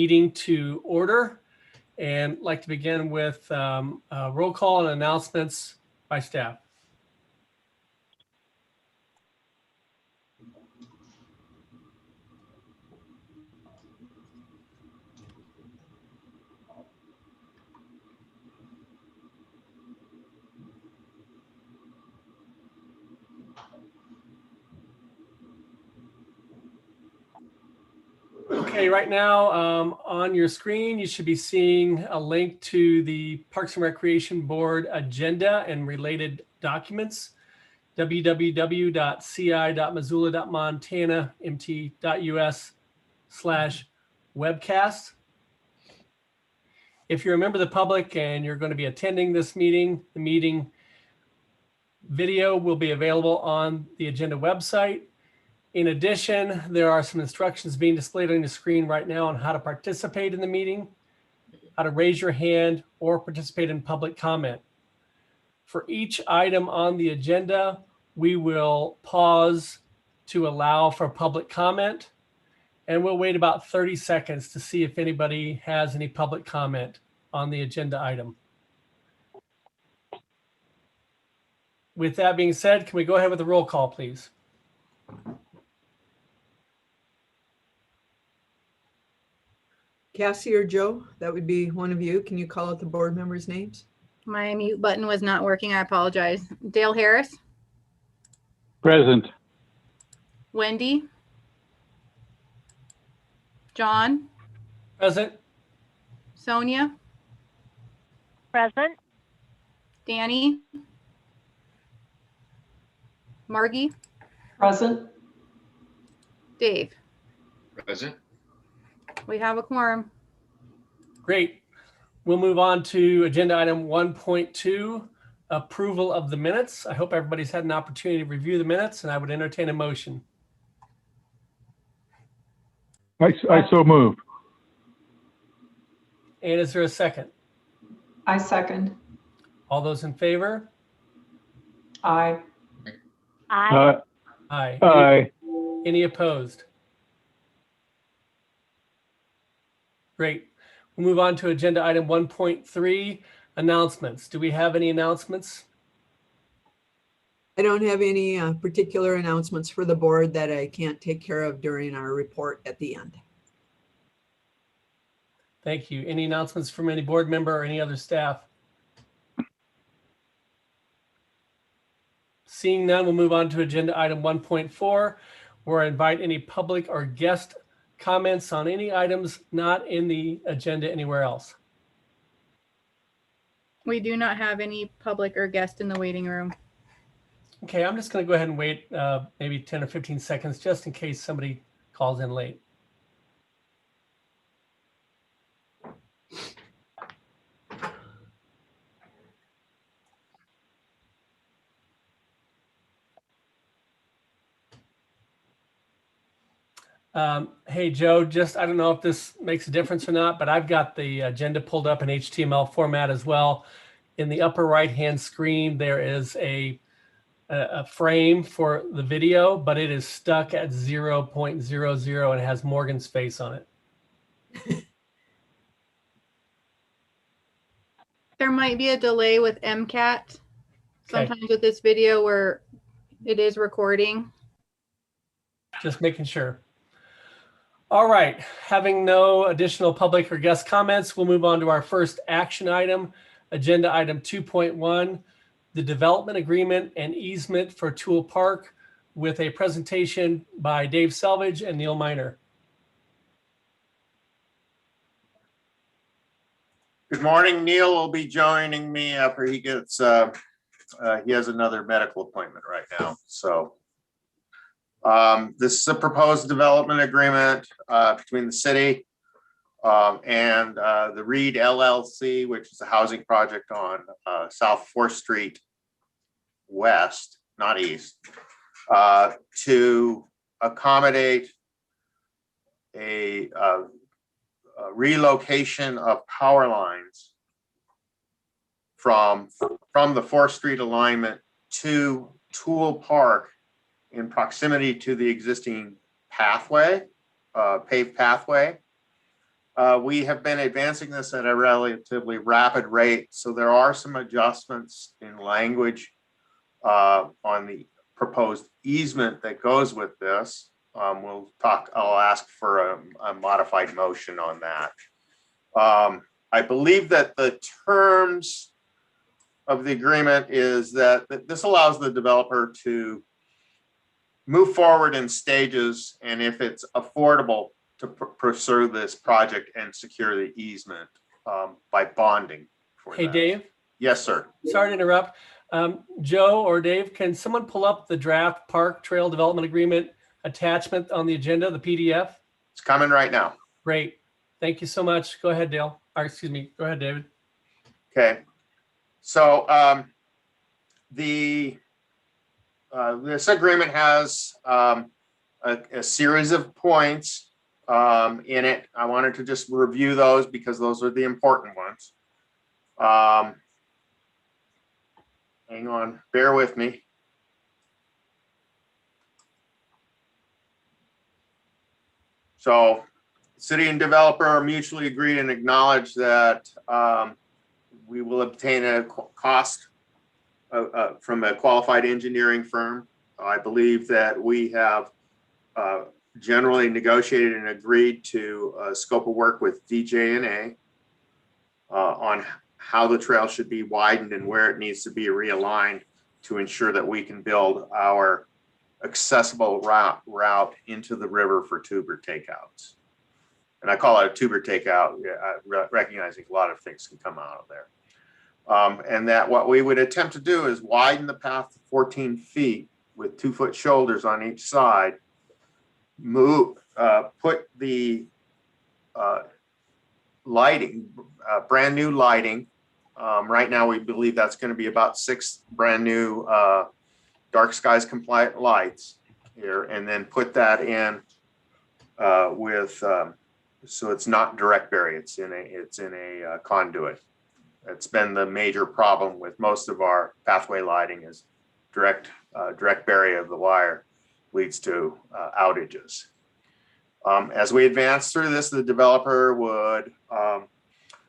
Meeting to order, and like to begin with roll call and announcements by staff. Okay, right now on your screen, you should be seeing a link to the Parks and Recreation Board agenda and related documents, www.ci.missoula.montana.mt.us/webcast. If you're a member of the public and you're going to be attending this meeting, the meeting video will be available on the agenda website. In addition, there are some instructions being displayed on the screen right now on how to participate in the meeting, how to raise your hand or participate in public comment. For each item on the agenda, we will pause to allow for public comment, and we'll wait about 30 seconds to see if anybody has any public comment on the agenda item. With that being said, can we go ahead with the roll call, please? Cassie or Joe, that would be one of you. Can you call out the board members' names? My mute button was not working. I apologize. Dale Harris. Present. Wendy. John. Present. Sonia. Present. Danny. Margie. Present. Dave. Present. We have a quorum. Great. We'll move on to agenda item 1.2, approval of the minutes. I hope everybody's had an opportunity to review the minutes, and I would entertain a motion. I so move. And is there a second? I second. All those in favor? Aye. Aye. Aye. Aye. Any opposed? Great. We'll move on to agenda item 1.3, announcements. Do we have any announcements? I don't have any particular announcements for the board that I can't take care of during our report at the end. Thank you. Any announcements from any board member or any other staff? Seeing none, we'll move on to agenda item 1.4, where I invite any public or guest comments on any items not in the agenda anywhere else. We do not have any public or guest in the waiting room. Okay, I'm just going to go ahead and wait maybe 10 or 15 seconds just in case somebody calls in late. Hey, Joe, just, I don't know if this makes a difference or not, but I've got the agenda pulled up in HTML format as well. In the upper right-hand screen, there is a frame for the video, but it is stuck at 0.00 and it has Morgan's face on it. There might be a delay with MCAT sometimes with this video where it is recording. Just making sure. All right, having no additional public or guest comments, we'll move on to our first action item, agenda item 2.1, the development agreement and easement for Toole Park, with a presentation by Dave Selvage and Neil Miner. Good morning. Neil will be joining me after he gets, he has another medical appointment right now. So this is a proposed development agreement between the city and the Reed LLC, which is a housing project on South 4th Street West, not East, to accommodate a relocation of power lines from the 4th Street alignment to Toole Park in proximity to the existing pathway, paved pathway. We have been advancing this at a relatively rapid rate, so there are some adjustments in language on the proposed easement that goes with this. I'll ask for a modified motion on that. I believe that the terms of the agreement is that this allows the developer to move forward in stages, and if it's affordable, to pursue this project and secure the easement by bonding for Hey, that. Dave, Yes, sir. sorry to interrupt. Joe or Dave, can someone pull up the draft park trail development agreement attachment on the agenda, the PDF? It's coming right now. Great. Thank you so much. Go ahead, Dale. Or excuse me. Go ahead, David. Okay. So this agreement has a series of points in it. I wanted to just review those because those are the important ones. Hang on, bear with me. So city and developer mutually agree and acknowledge that we will obtain a cost from a qualified engineering firm. I believe that we have generally negotiated and agreed to a scope of work with DJ&A on how the trail should be widened and where it needs to be realigned to ensure that we can build our accessible route into the river for tuber takeouts. And I call it a tuber takeout, recognizing a lot of things can come out of there. And that what we would attempt to do is widen the path to 14 feet with 2-foot shoulders on each side, put the lighting, brand new lighting. Right now, we believe that's going to be about 6 brand new dark skies compliant lights here, and then put that in so it's not direct bury, it's in a conduit. It's been the major problem with most of our pathway lighting is direct bury of the wire leads to outages. As we advance through this, the developer would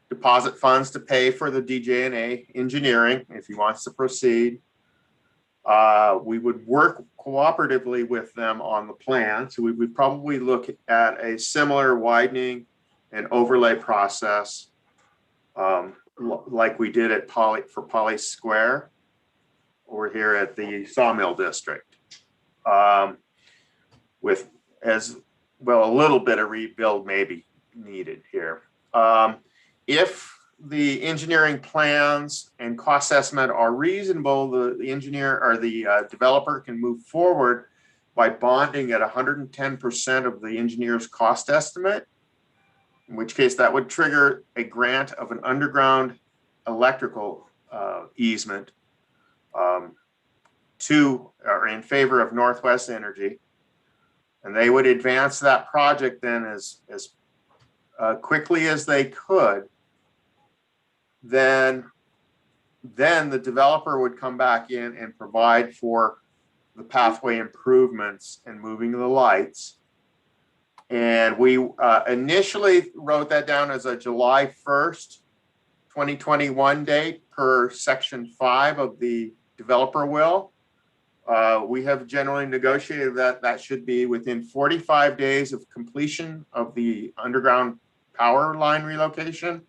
deposit funds to pay for the DJ&A engineering if he wants to proceed. We would work cooperatively with them on the plan. So we would probably look at a similar widening and overlay process like we did at Poly Square over here at the Sawmill District. With as well, a little bit of rebuild may be needed here. If the engineering plans and cost estimate are reasonable, the engineer or the developer can move forward by bonding at 110% of the engineer's cost estimate, in which case that would trigger a grant of an underground electrical easement to or in favor of Northwest Energy. And they would advance that project then as quickly as they could. Then the developer would come back in and provide for the pathway improvements and moving the lights. And we initially wrote that down as a July 1st, 2021 date per section 5 of the developer will. We have generally negotiated that should be within 45 days of completion of the underground power line relocation,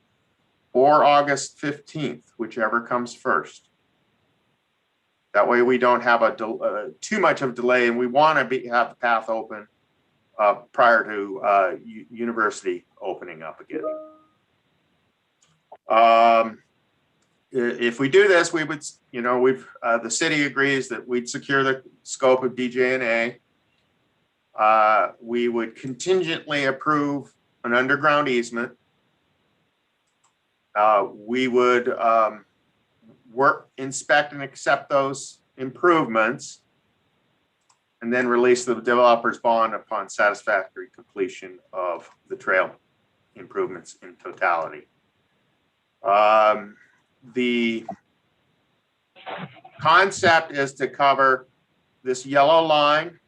or August 15th, whichever comes first. That way we don't have too much of a delay, and we want to have the path open prior to university opening up again. If we do this, we would, the city agrees that we'd secure the scope of DJ&A. We would contingently approve an underground easement. We would inspect and accept those improvements, and then release the developer's bond upon satisfactory completion of the trail improvements in totality. The concept is to cover this yellow line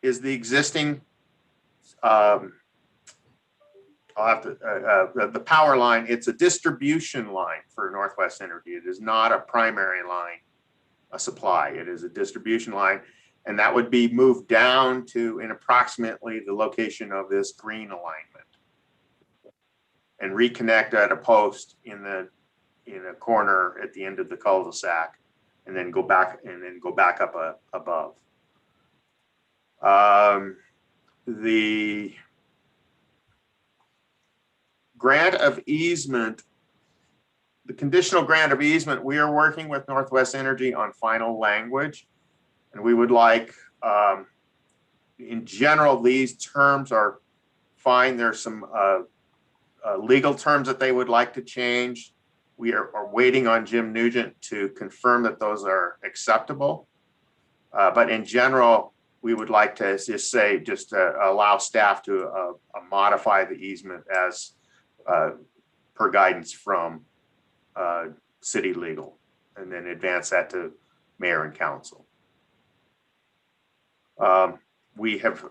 is the existing I'll have to, the power line, it's a distribution line for Northwest Energy. It is not a primary line, a supply. It is a distribution line. And that would be moved down to in approximately the location of this green alignment and reconnect at a post in a corner at the end of the cul-de-sac, and then go back up above. The grant of easement, the conditional grant of easement, we are working with Northwest Energy on final language. And we would like, in general, these terms are fine. There's some legal terms that they would like to change. We are waiting on Jim Nugent to confirm that those are acceptable. But in general, we would like to just allow staff to modify the easement as per guidance from city legal, and then advance that to mayor and council. We have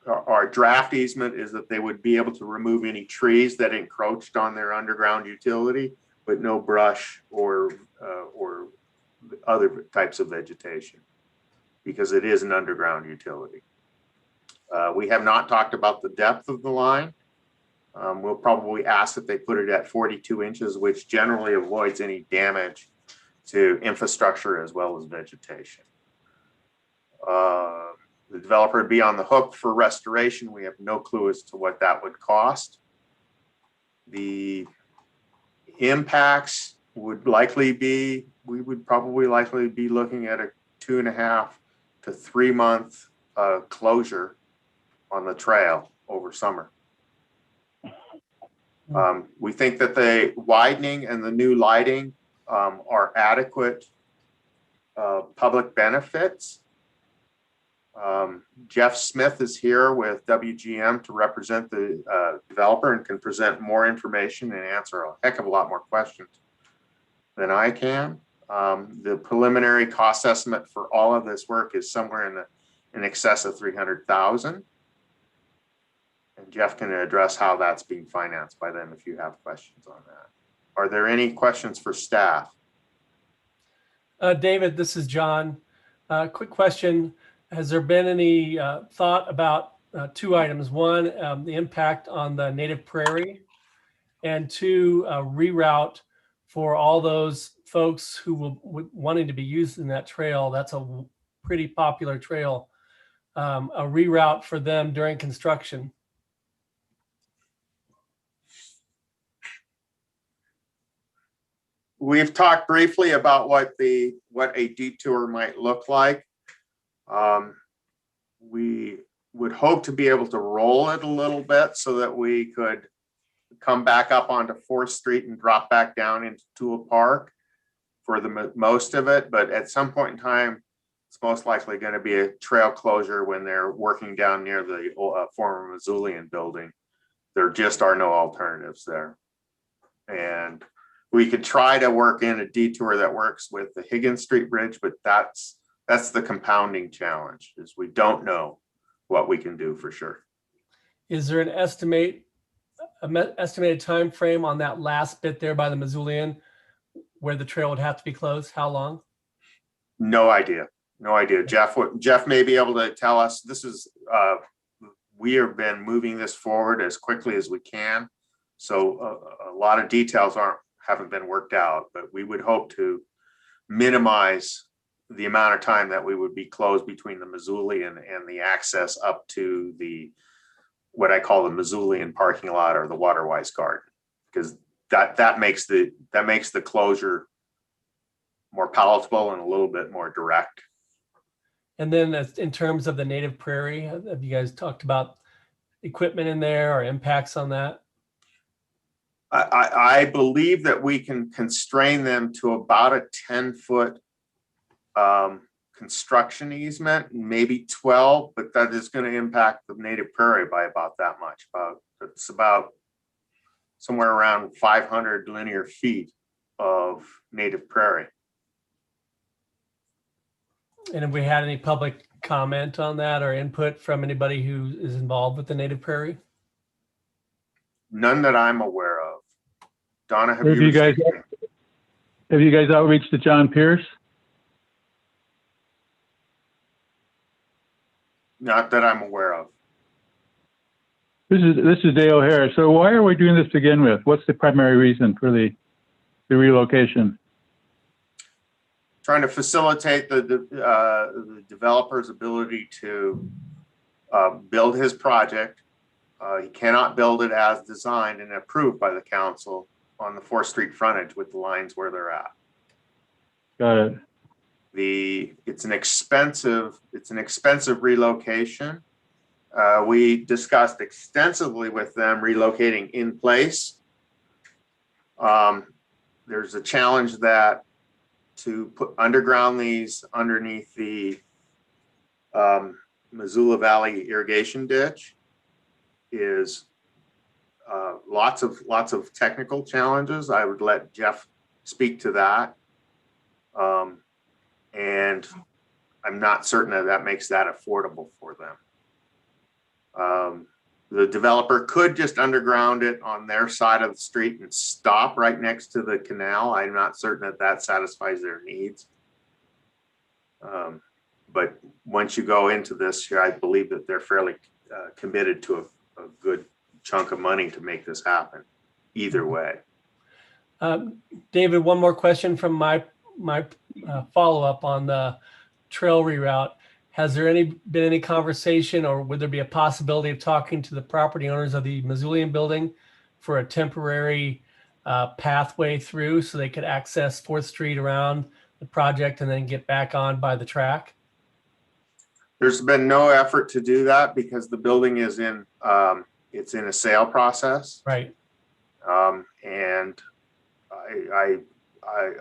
our draft easement is that they would be able to remove any trees that encroached on their underground utility, but no brush or other types of vegetation, because it is an underground utility. We have not talked about the depth of the line. We'll probably ask that they put it at 42 inches, which generally avoids any damage to infrastructure as well as vegetation. The developer would be on the hook for restoration. We have no clue as to what that would cost. The impacts would likely be, we would probably likely be looking at a 2.5 to 3 month closure on the trail over summer. We think that the widening and the new lighting are adequate public benefits. Jeff Smith is here with WGM to represent the developer and can present more information and answer a heck of a lot more questions than I can. The preliminary cost estimate for all of this work is somewhere in excess of $300,000. And Jeff can address how that's being financed by them if you have questions on that. Are there any questions for staff? David, this is John. Quick question. Has there been any thought about two items? One, the impact on the native prairie, and two, reroute for all those folks who will wanting to be using that trail. That's a pretty popular trail. A reroute for them during construction. We've talked briefly about what a detour might look like. We would hope to be able to roll it a little bit so that we could come back up onto 4th Street and drop back down into Tula Park for the most of it. But at some point in time, it's most likely going to be a trail closure when they're working down near the former Missoulian building. There just are no alternatives there. And we could try to work in a detour that works with the Higgins Street Bridge, but that's the compounding challenge, is we don't know what we can do for sure. Is there an estimated time frame on that last bit there by the Missoulian where the trail would have to be closed? How long? No idea. No idea. Jeff may be able to tell us. This is we have been moving this forward as quickly as we can. So a lot of details haven't been worked out, but we would hope to minimize the amount of time that we would be closed between the Missoulian and the access up to what I call the Missoulian parking lot or the Waterwise Garden, because that makes the closure more palatable and a little bit more direct. And then in terms of the native prairie, have you guys talked about equipment in there or impacts on that? I believe that we can constrain them to about a 10-foot construction easement, maybe 12, but that is going to impact the native prairie by about that much. It's about somewhere around 500 linear feet of native prairie. And have we had any public comment on that or input from anybody who is involved with the native prairie? None that I'm aware of. Donna, have Have you you guys, received any? have you guys outreached to John Pierce? Not that I'm aware of. This is Dale O'Hare. So why are we doing this to begin with? What's the primary reason for the relocation? Trying to facilitate the developer's ability to build his project. He cannot build it as designed and approved by the council on the 4th Street frontage with the lines where they're at. Got it. It's an expensive relocation. We discussed extensively with them relocating in place. There's a challenge that to underground these underneath the Missoula Valley irrigation ditch is lots of technical challenges. I would let Jeff speak to that. And I'm not certain that makes that affordable for them. The developer could just underground it on their side of the street and stop right next to the canal. I'm not certain that satisfies their needs. But once you go into this, I believe that they're fairly committed to a good chunk of money to make this happen either way. David, one more question from my follow-up on the trail reroute. Has there been any conversation, or would there be a possibility of talking to the property owners of the Missoulian building for a temporary pathway through so they could access 4th Street around the project and then get back on by the track? There's been no effort to do that because the building is in it's in a sale process. Right. And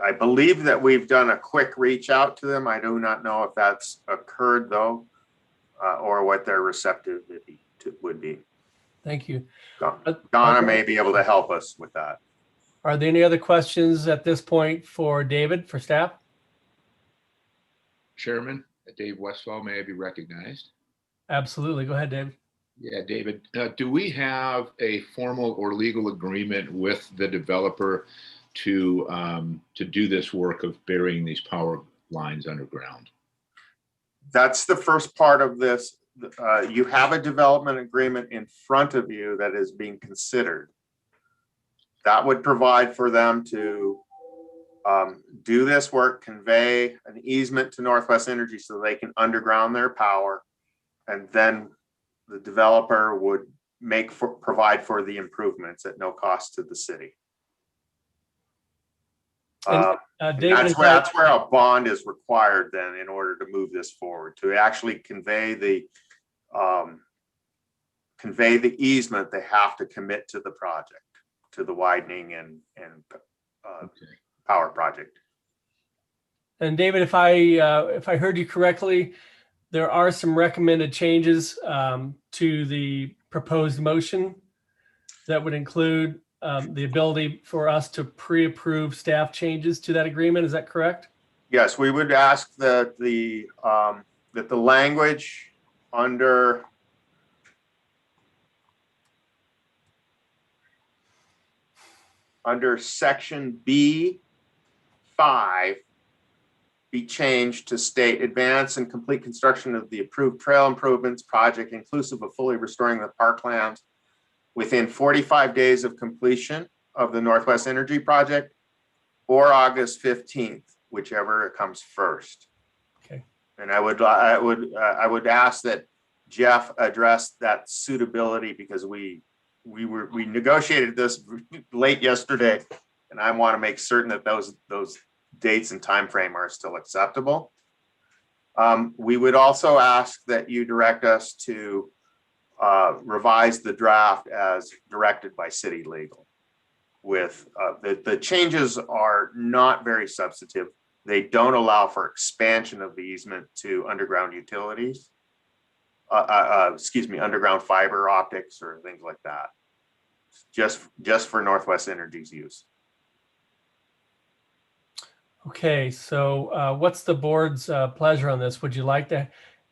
I believe that we've done a quick reach out to them. I do not know if that's occurred though, or what their receptivity would be. Thank you. Donna may be able to help us with that. Are there any other questions at this point for David, for staff? Chairman, Dave Westfall, may I be recognized? Absolutely. Go ahead, David. Yeah, David, do we have a formal or legal agreement with the developer to do this work of burying these power lines underground? That's the first part of this. You have a development agreement in front of you that is being considered. That would provide for them to do this work, convey an easement to Northwest Energy so they can underground their power, and then the developer would provide for the improvements at no cost to the city. David, That's where a bond is required then in order to move this forward, to actually convey the easement. They have to commit to the project, to the widening and power project. And David, if I heard you correctly, there are some recommended changes to the proposed motion that would include the ability for us to pre-approve staff changes to that agreement. Is that correct? Yes, we would ask that the language under section B5 be changed to state advance and complete construction of the approved trail improvements project inclusive of fully restoring the parklands within 45 days of completion of the Northwest Energy project, or August 15th, whichever comes first. Okay. And I would ask that Jeff address that suitability, because we negotiated this late yesterday, and I want to make certain that those dates and time frame are still acceptable. We would also ask that you direct us to revise the draft as directed by city legal. With the changes are not very substantive. They don't allow for expansion of the easement to underground utilities. Underground fiber optics or things like that. Just for Northwest Energy's use. Okay, so what's the board's pleasure on this? Would you like to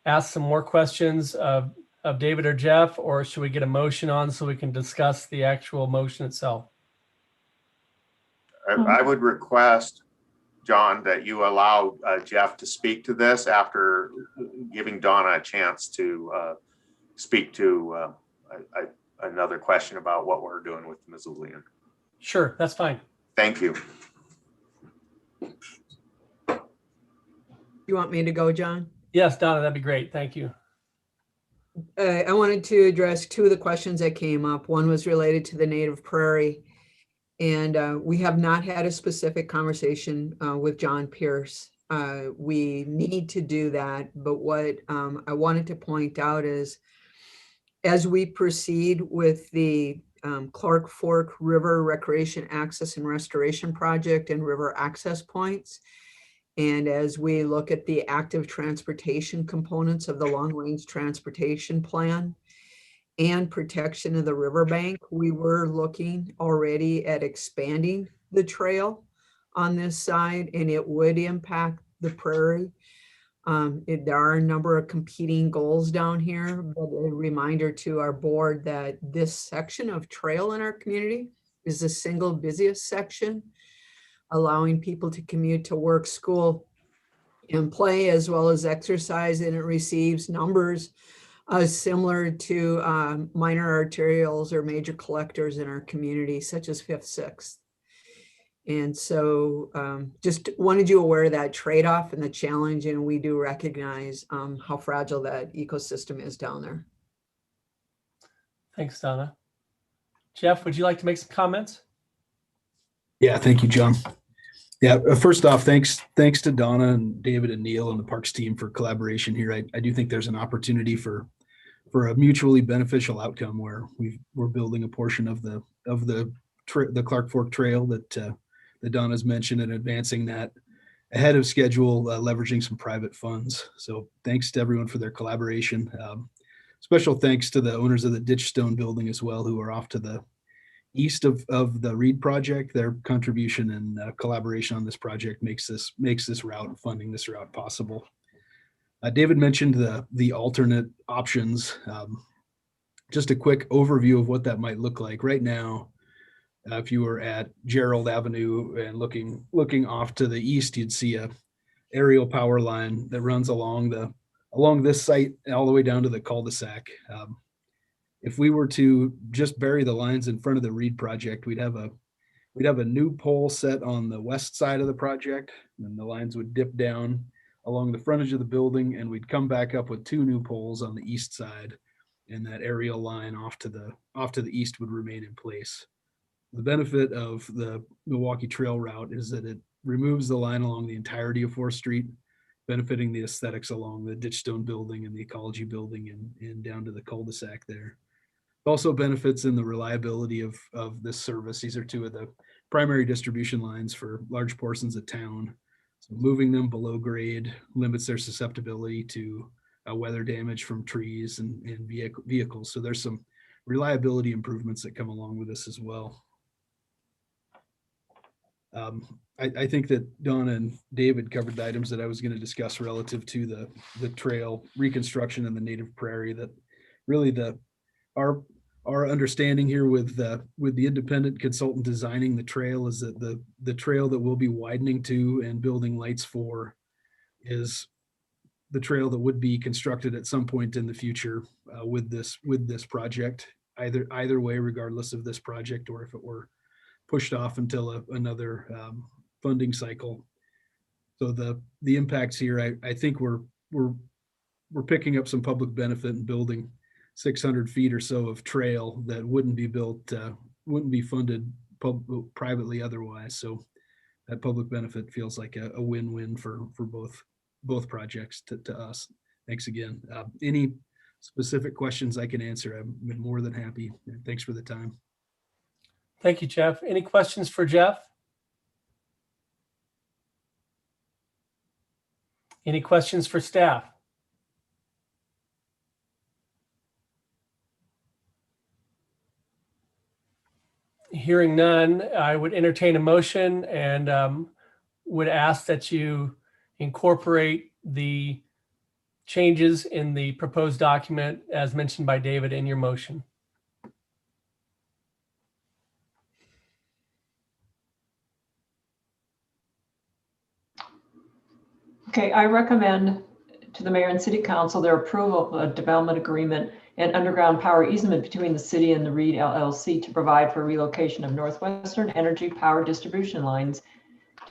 ask some more questions of of David or Jeff, or should we get a motion on so we can discuss the actual motion itself? I would request, John, that you allow Jeff to speak to this after giving Donna a chance to speak to another question about what we're doing with the Missoulian. Sure, that's fine. Thank you. You want me to go, John? Yes, Donna, that'd be great. Thank you. I wanted to address two of the questions that came up. One was related to the native prairie. And we have not had a specific conversation with John Pierce. We need to do that. But what I wanted to point out is, as we proceed with the Clark Fork River Recreation Access and Restoration Project and river access points, and as we look at the active transportation components of the long range transportation plan and protection of the riverbank, we were looking already at expanding the trail on this side, and it would impact the prairie. There are a number of competing goals down here, but a reminder to our board that this section of trail in our community is the single busiest section, allowing people to commute to work, school, and play, as well as exercise, and it receives numbers similar to minor arterials or major collectors in our community, such as 5th, 6th. And so just wanted you aware of that trade-off and the challenge, and we do recognize how fragile that ecosystem is down there. Thanks, Donna. Jeff, would you like to make some comments? Yeah, thank you, John. Yeah, first off, thanks to Donna and David and Neil and the Parks team for collaboration here. I do think there's an opportunity for a mutually beneficial outcome where we're building a portion of the Clark Fork Trail that Donna's mentioned and advancing that ahead of schedule, leveraging some private funds. So thanks to everyone for their collaboration. Special thanks to the owners of the Ditchstone building as well, who are off to the east of the Reed project. Their contribution and collaboration on this project makes this route and funding this route possible. David mentioned the alternate options. Just a quick overview of what that might look like. Right now, if you were at Gerald Avenue and looking off to the east, you'd see a aerial power line that runs along this site all the way down to the cul-de-sac. If we were to just bury the lines in front of the Reed project, we'd have a new pole set on the west side of the project, and the lines would dip down along the frontage of the building, and we'd come back up with 2 new poles on the east side, and that aerial line off to the east would remain in place. The benefit of the Milwaukee Trail route is that it removes the line along the entirety of 4th Street, benefiting the aesthetics along the Ditchstone building and the Ecology building and down to the cul-de-sac there. It also benefits in the reliability of this service. These are 2 of the primary distribution lines for large portions of town. So moving them below grade limits their susceptibility to weather damage from trees and vehicles. So there's some reliability improvements that come along with this as well. I think that Donna and David covered the items that I was going to discuss relative to the trail reconstruction and the native prairie. That really our understanding here with the independent consultant designing the trail is that the trail that we'll be widening to and building lights for is the trail that would be constructed at some point in the future with this project, either way, regardless of this project or if it were pushed off until another funding cycle. So the impacts here, I think we're picking up some public benefit in building 600 feet or so of trail that wouldn't be funded privately otherwise. So that public benefit feels like a win-win for both projects to us. Thanks again. Any specific questions I can answer, I'm more than happy. Thanks for the time. Thank you, Jeff. Any questions for Jeff? Any questions for staff? Hearing none, I would entertain a motion and would ask that you incorporate the changes in the proposed document as mentioned by David in your motion? Okay, I recommend to the mayor and city council their approval of a development agreement and underground power easement between the city and the Reed LLC to provide for relocation of Northwestern Energy power distribution lines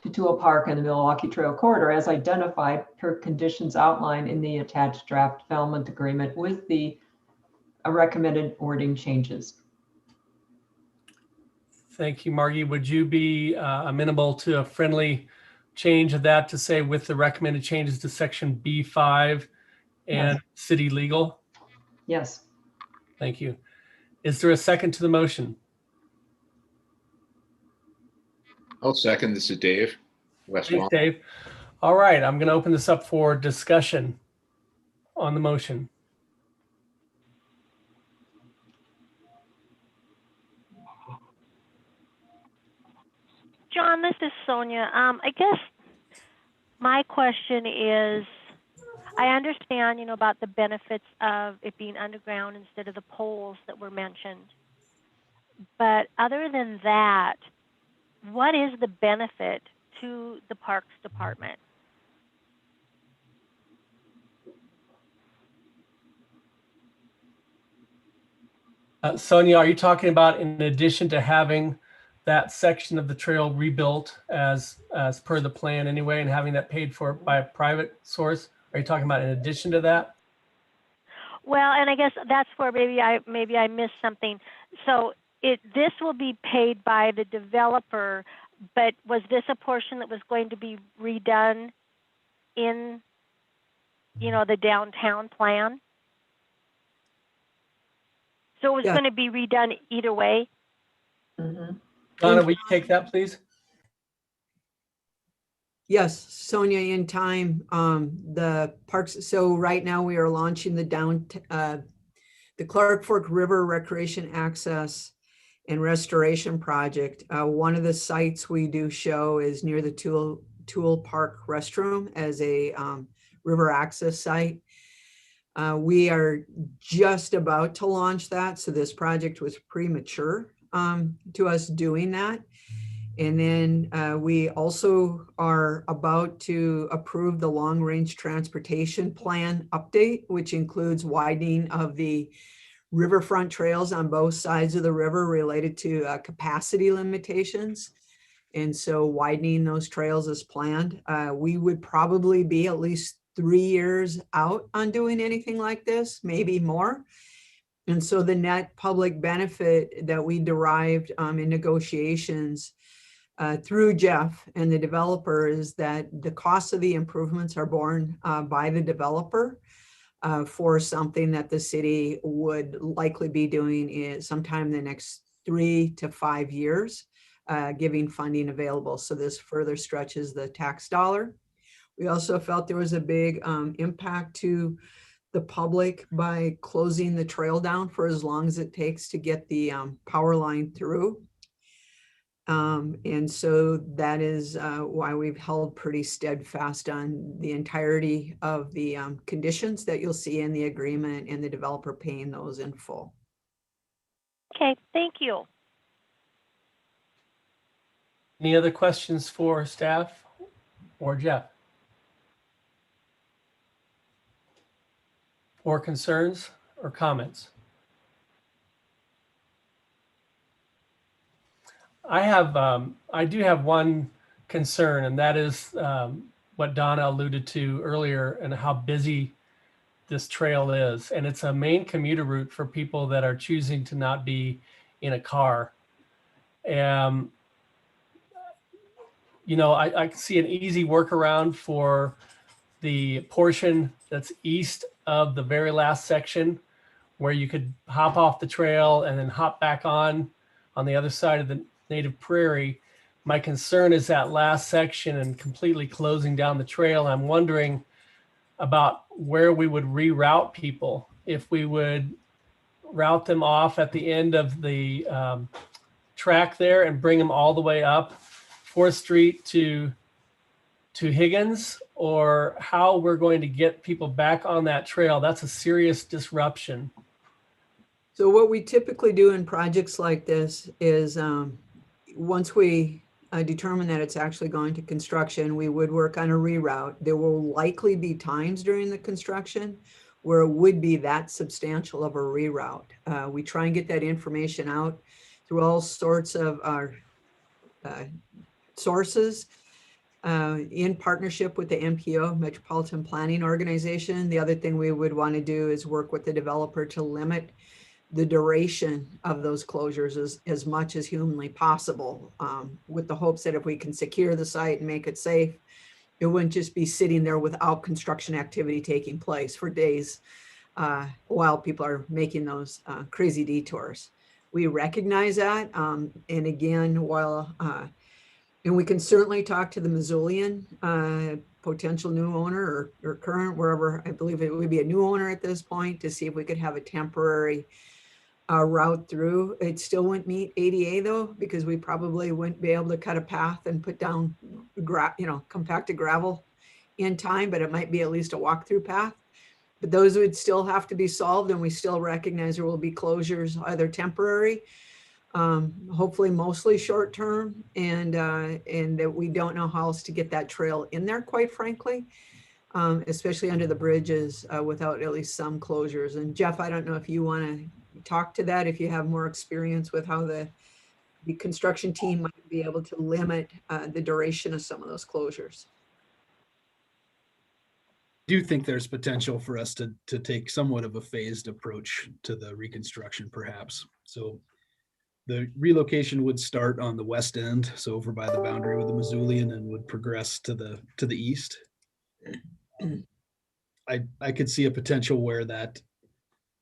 to Toole Park and the Milwaukee Trail Corridor as identified per conditions outlined in the attached draft development agreement with the recommended wording changes. Thank you, Margie. Would you be amenable to a friendly change of that to say with the recommended changes to section B5 and Yes. city legal? Yes. Thank you. Is there a second to the motion? I'll second. This is Dave. West Thanks, Lawn. Dave. All right, I'm going to open this up for discussion on the motion. John, this is Sonia. I guess my question is, I understand, about the benefits of it being underground instead of the poles that were mentioned. But other than that, what is the benefit to the Parks Department? Sonia, are you talking about in addition to having that section of the trail rebuilt as per the plan anyway, and having that paid for by a private source? Are you talking about in addition to that? Well, and I guess that's where maybe I missed something. So this will be paid by the developer, but was this a portion that was going to be redone in, the downtown plan? So it was Yeah. going to be redone either way? Mm-hmm. Donna, will you take that, please? Yes, Sonia, in time, the parks, so right now we are launching the Clark Fork River Recreation Access and Restoration Project. One of the sites we do show is near the Toole Park restroom as a river access site. We are just about to launch that, so this project was premature to us doing that. And then we also are about to approve the long-range transportation plan update, which includes widening of the riverfront trails on both sides of the river related to capacity limitations. And so widening those trails is planned. We would probably be at least 3 years out on doing anything like this, maybe more. And so the net public benefit that we derived in negotiations through Jeff and the developer is that the cost of the improvements are borne by the developer for something that the city would likely be doing sometime in the next 3 to 5 years, giving funding available. So this further stretches the tax dollar. We also felt there was a big impact to the public by closing the trail down for as long as it takes to get the power line through. And so that is why we've held pretty steadfast on the entirety of the conditions that you'll see in the agreement and the developer paying those in full. Okay, thank you. Any other questions for staff or Jeff? Or concerns or comments? I do have one concern, and that is what Donna alluded to earlier and how busy this trail is. And it's a main commuter route for people that are choosing to not be in a car. I can see an easy workaround for the portion that's east of the very last section where you could hop off the trail and then hop back on the other side of the native prairie. My concern is that last section and completely closing down the trail. I'm wondering about where we would reroute people, if we would route them off at the end of the track there and bring them all the way up 4th Street to to Higgins or how we're going to get people back on that trail. That's a serious disruption. So what we typically do in projects like this is once we determine that it's actually going to construction, we would work on a reroute. There will likely be times during the construction where it would be that substantial of a reroute. We try and get that information out through all sorts of our sources in partnership with the MPO, Metropolitan Planning Organization. The other thing we would want to do is work with the developer to limit the duration of those closures as much as humanly possible, with the hopes that if we can secure the site and make it safe, it wouldn't just be sitting there without construction activity taking place for days while people are making those crazy detours. We recognize that. And again, while, and we can certainly talk to the Missoulian potential new owner or current, wherever, I believe it would be a new owner at this point, to see if we could have a temporary route through. It still wouldn't meet ADA though, because we probably wouldn't be able to cut a path and put down, compacted gravel in time, but it might be at least a walkthrough path. But those would still have to be solved, and we still recognize there will be closures, either temporary, hopefully mostly short term, and that we don't know how else to get that trail in there, quite frankly, especially under the bridges without at least some closures. And Jeff, I don't know if you want to talk to that, if you have more experience with how the construction team might be able to limit the duration of some of those closures. I do think there's potential for us to take somewhat of a phased approach to the reconstruction, perhaps. So the relocation would start on the west end, so over by the boundary with the Missoulian, and would progress to the east. I could see a potential where that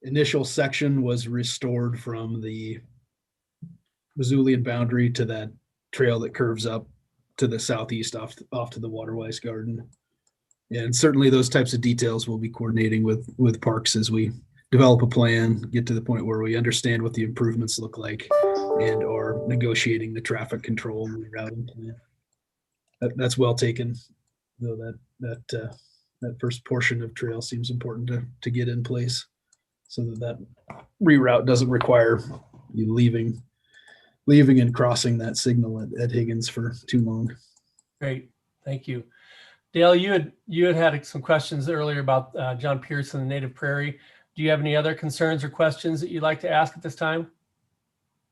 initial section was restored from the Missoulian boundary to that trail that curves up to the southeast off to the Waterwise Garden. And certainly those types of details we'll be coordinating with Parks as we develop a plan, get to the point where we understand what the improvements look like, and are negotiating the traffic control and rerouting plan. That's well taken, though that first portion of trail seems important to get in place so that reroute doesn't require you leaving and crossing that signal at Higgins for too long. Great, thank you. Dale, you had some questions earlier about John Pierce and the native prairie. Do you have any other concerns or questions that you'd like to ask at this time?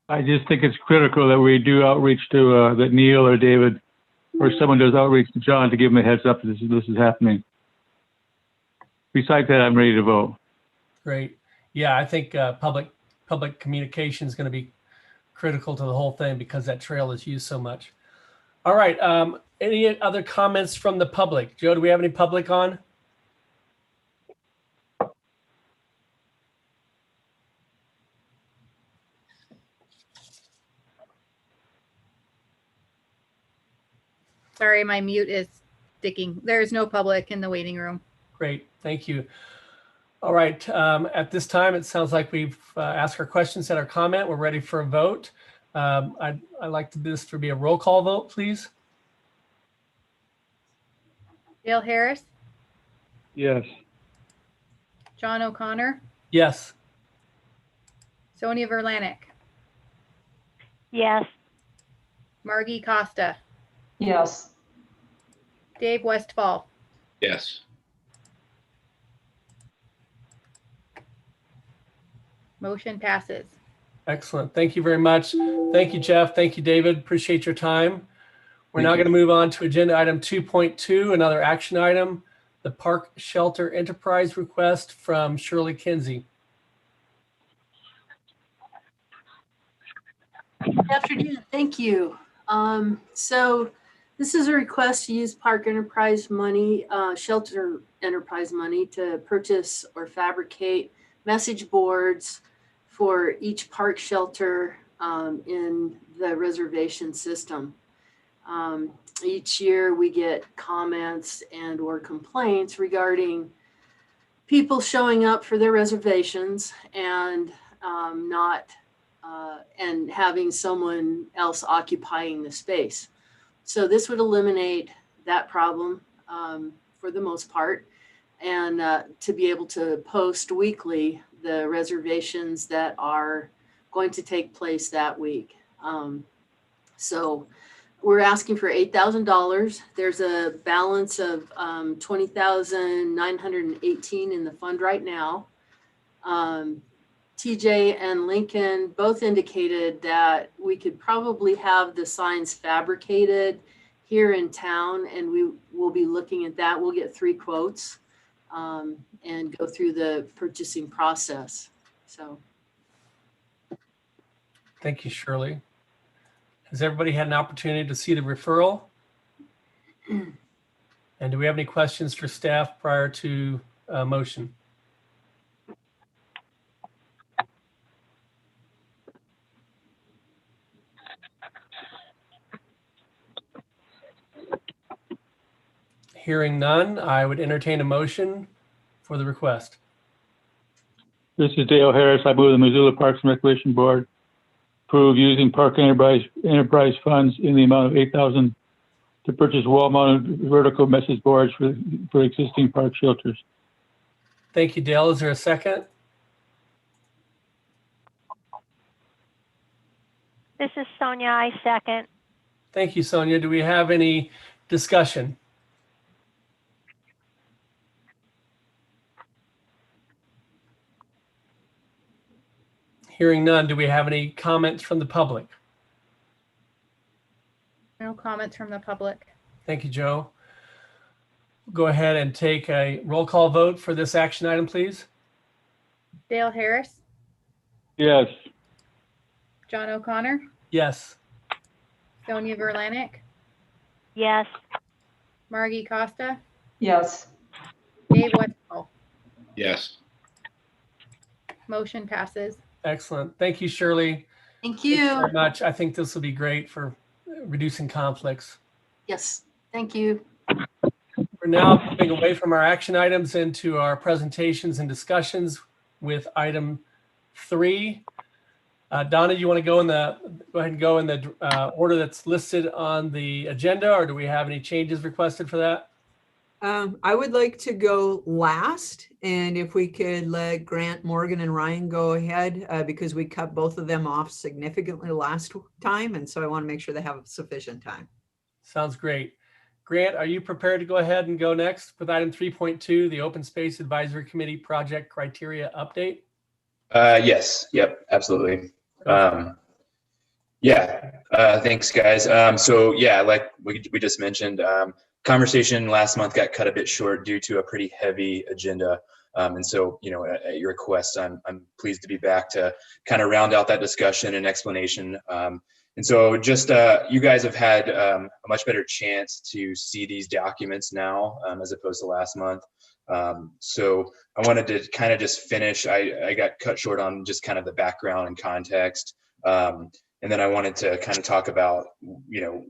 I just think it's critical that we do outreach to that Neil or David or someone does outreach to John to give him a heads up that this is happening. Besides that, I'm ready to vote. Great. Yeah, I think public communication is going to be critical to the whole thing because that trail is used so much. All right. Any other comments from the public? Joe, do we have any public on? Sorry, my mute is sticking. There is no public in the waiting room. Great, thank you. All right, at this time, it sounds like we've asked our questions and our comment. We're ready for a vote. I'd like this to be a roll call vote, please. Dale Harris, Yes. John O'Connor, Yes. Sonia Verlanik, Yes. Margie Costa, Yes. Dave Westfall, Yes. motion passes. Excellent. Thank you very much. Thank you, Jeff. Thank you, David. Appreciate your time. We're now going to move on to agenda item 2.2, another action item, the Park Shelter Enterprise request from Shirley Kinsey. Good afternoon. Thank you. So this is a request to use Park Enterprise money, Shelter Enterprise money to purchase or fabricate message boards for each park shelter in the reservation system. Each year we get comments and or complaints regarding people showing up for their reservations and and having someone else occupying the space. So this would eliminate that problem for the most part, and to be able to post weekly the reservations that are going to take place that week. So we're asking for $8,000. There's a balance of $20,918 in the fund right now. TJ and Lincoln both indicated that we could probably have the signs fabricated here in town, and we will be looking at that. We'll get 3 quotes and go through the purchasing process. So. Thank you, Shirley. Has everybody had an opportunity to see the referral? And do we have any questions for staff prior to motion? Hearing none, I would entertain a motion for the request. This is Dale Harris. I move the Missoula Parks and Recreation Board approve using park enterprise funds in the amount of $8,000 to purchase wall-mounted vertical message boards for existing park shelters. Thank you, Dale. Is there a second? This is Sonia. I second. Thank you, Sonia. Do we have any discussion? Hearing none, do we have any comments from the public? No comments from the public. Thank you, Joe. Go ahead and take a roll call vote for this action item, please. Dale Harris, Yes. John O'Connor, Yes. Sonia Verlanik, Yes. Margie Costa, Yes. Dave Westfall. Yes. Motion passes. Excellent. Thank you, Shirley. Thank Thank you you. very much. I think this will be great for reducing conflicts. Yes, thank you. We're now moving away from our action items into our presentations and discussions with item 3. Donna, you want to go ahead and go in the order that's listed on the agenda, or do we have any changes requested for that? I would like to go last, and if we could let Grant, Morgan, and Ryan go ahead, because we cut both of them off significantly last time, and so I want to make sure they have sufficient time. Sounds great. Grant, are you prepared to go ahead and go next with item 3.2, the Open Space Advisory Committee Project Criteria Update? Yes. Yep. Absolutely. Thanks, guys. So yeah, like we just mentioned, conversation last month got cut a bit short due to a pretty heavy agenda. And so, at your request, I'm pleased to be back to kind of round out that discussion and explanation. And so just you guys have had a much better chance to see these documents now as opposed to last month. So I wanted to kind of just finish. I got cut short on just kind of the background and context. And then I wanted to kind of talk about,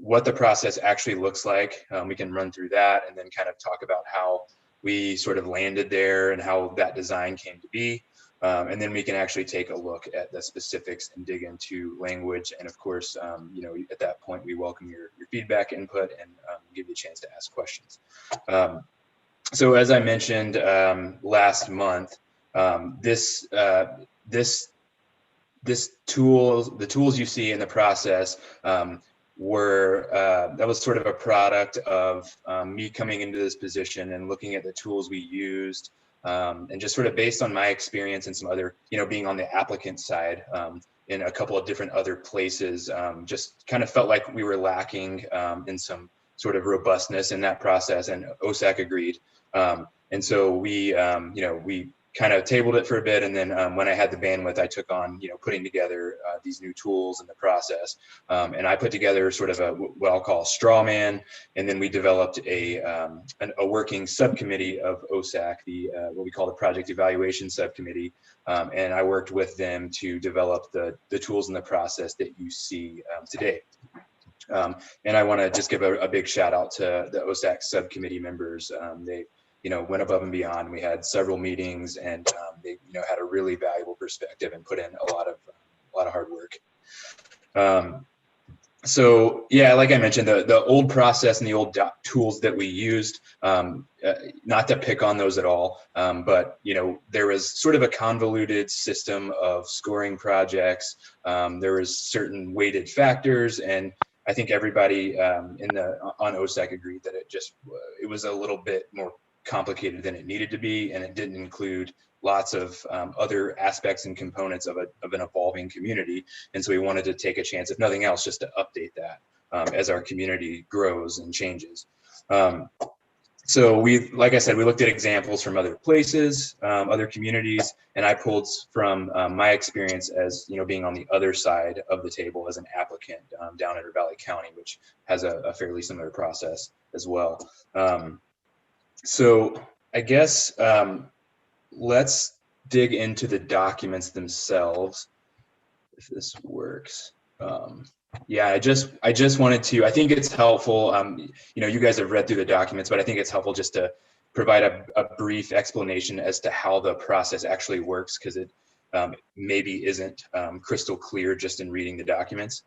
what the process actually looks like. We can run through that and then kind of talk about how we sort of landed there and how that design came to be. And then we can actually take a look at the specifics and dig into language. And of course, at that point, we welcome your feedback, input, and give you a chance to ask questions. So as I mentioned last month, the tools you see in the process that was sort of a product of me coming into this position and looking at the tools we used, and just sort of based on my experience and some other, being on the applicant side in a couple of different other places, just kind of felt like we were lacking in some sort of robustness in that process, and OSAC agreed. And so we kind of tabled it for a bit, and then when I had the bandwidth, I took on putting together these new tools in the process, and I put together sort of what I'll call a straw man, and then we developed a working subcommittee of OSAC, what we call the Project Evaluation Subcommittee, and I worked with them to develop the tools in the process that you see today. And I want to just give a big shout out to the OSAC subcommittee members. They went above and beyond. We had several meetings, and they had a really valuable perspective and put in a lot of hard work. So yeah, like I mentioned, the old process and the old tools that we used, not to pick on those at all, but there was sort of a convoluted system of scoring projects. There was certain weighted factors, and I think everybody on OSAC agreed that it was a little bit more complicated than it needed to be, and it didn't include lots of other aspects and components of an evolving community. And so we wanted to take a chance, if nothing else, just to update that as our community grows and changes. So like I said, we looked at examples from other places, other communities, and I pulled from my experience as being on the other side of the table as an applicant down in Valley County, which has a fairly similar process as well. So I guess let's dig into the documents themselves, if this works. Yeah, I just wanted to, I think it's helpful, you guys have read through the documents, but I think it's helpful just to provide a brief explanation as to how the process actually works, because it maybe isn't crystal clear just in reading the documents.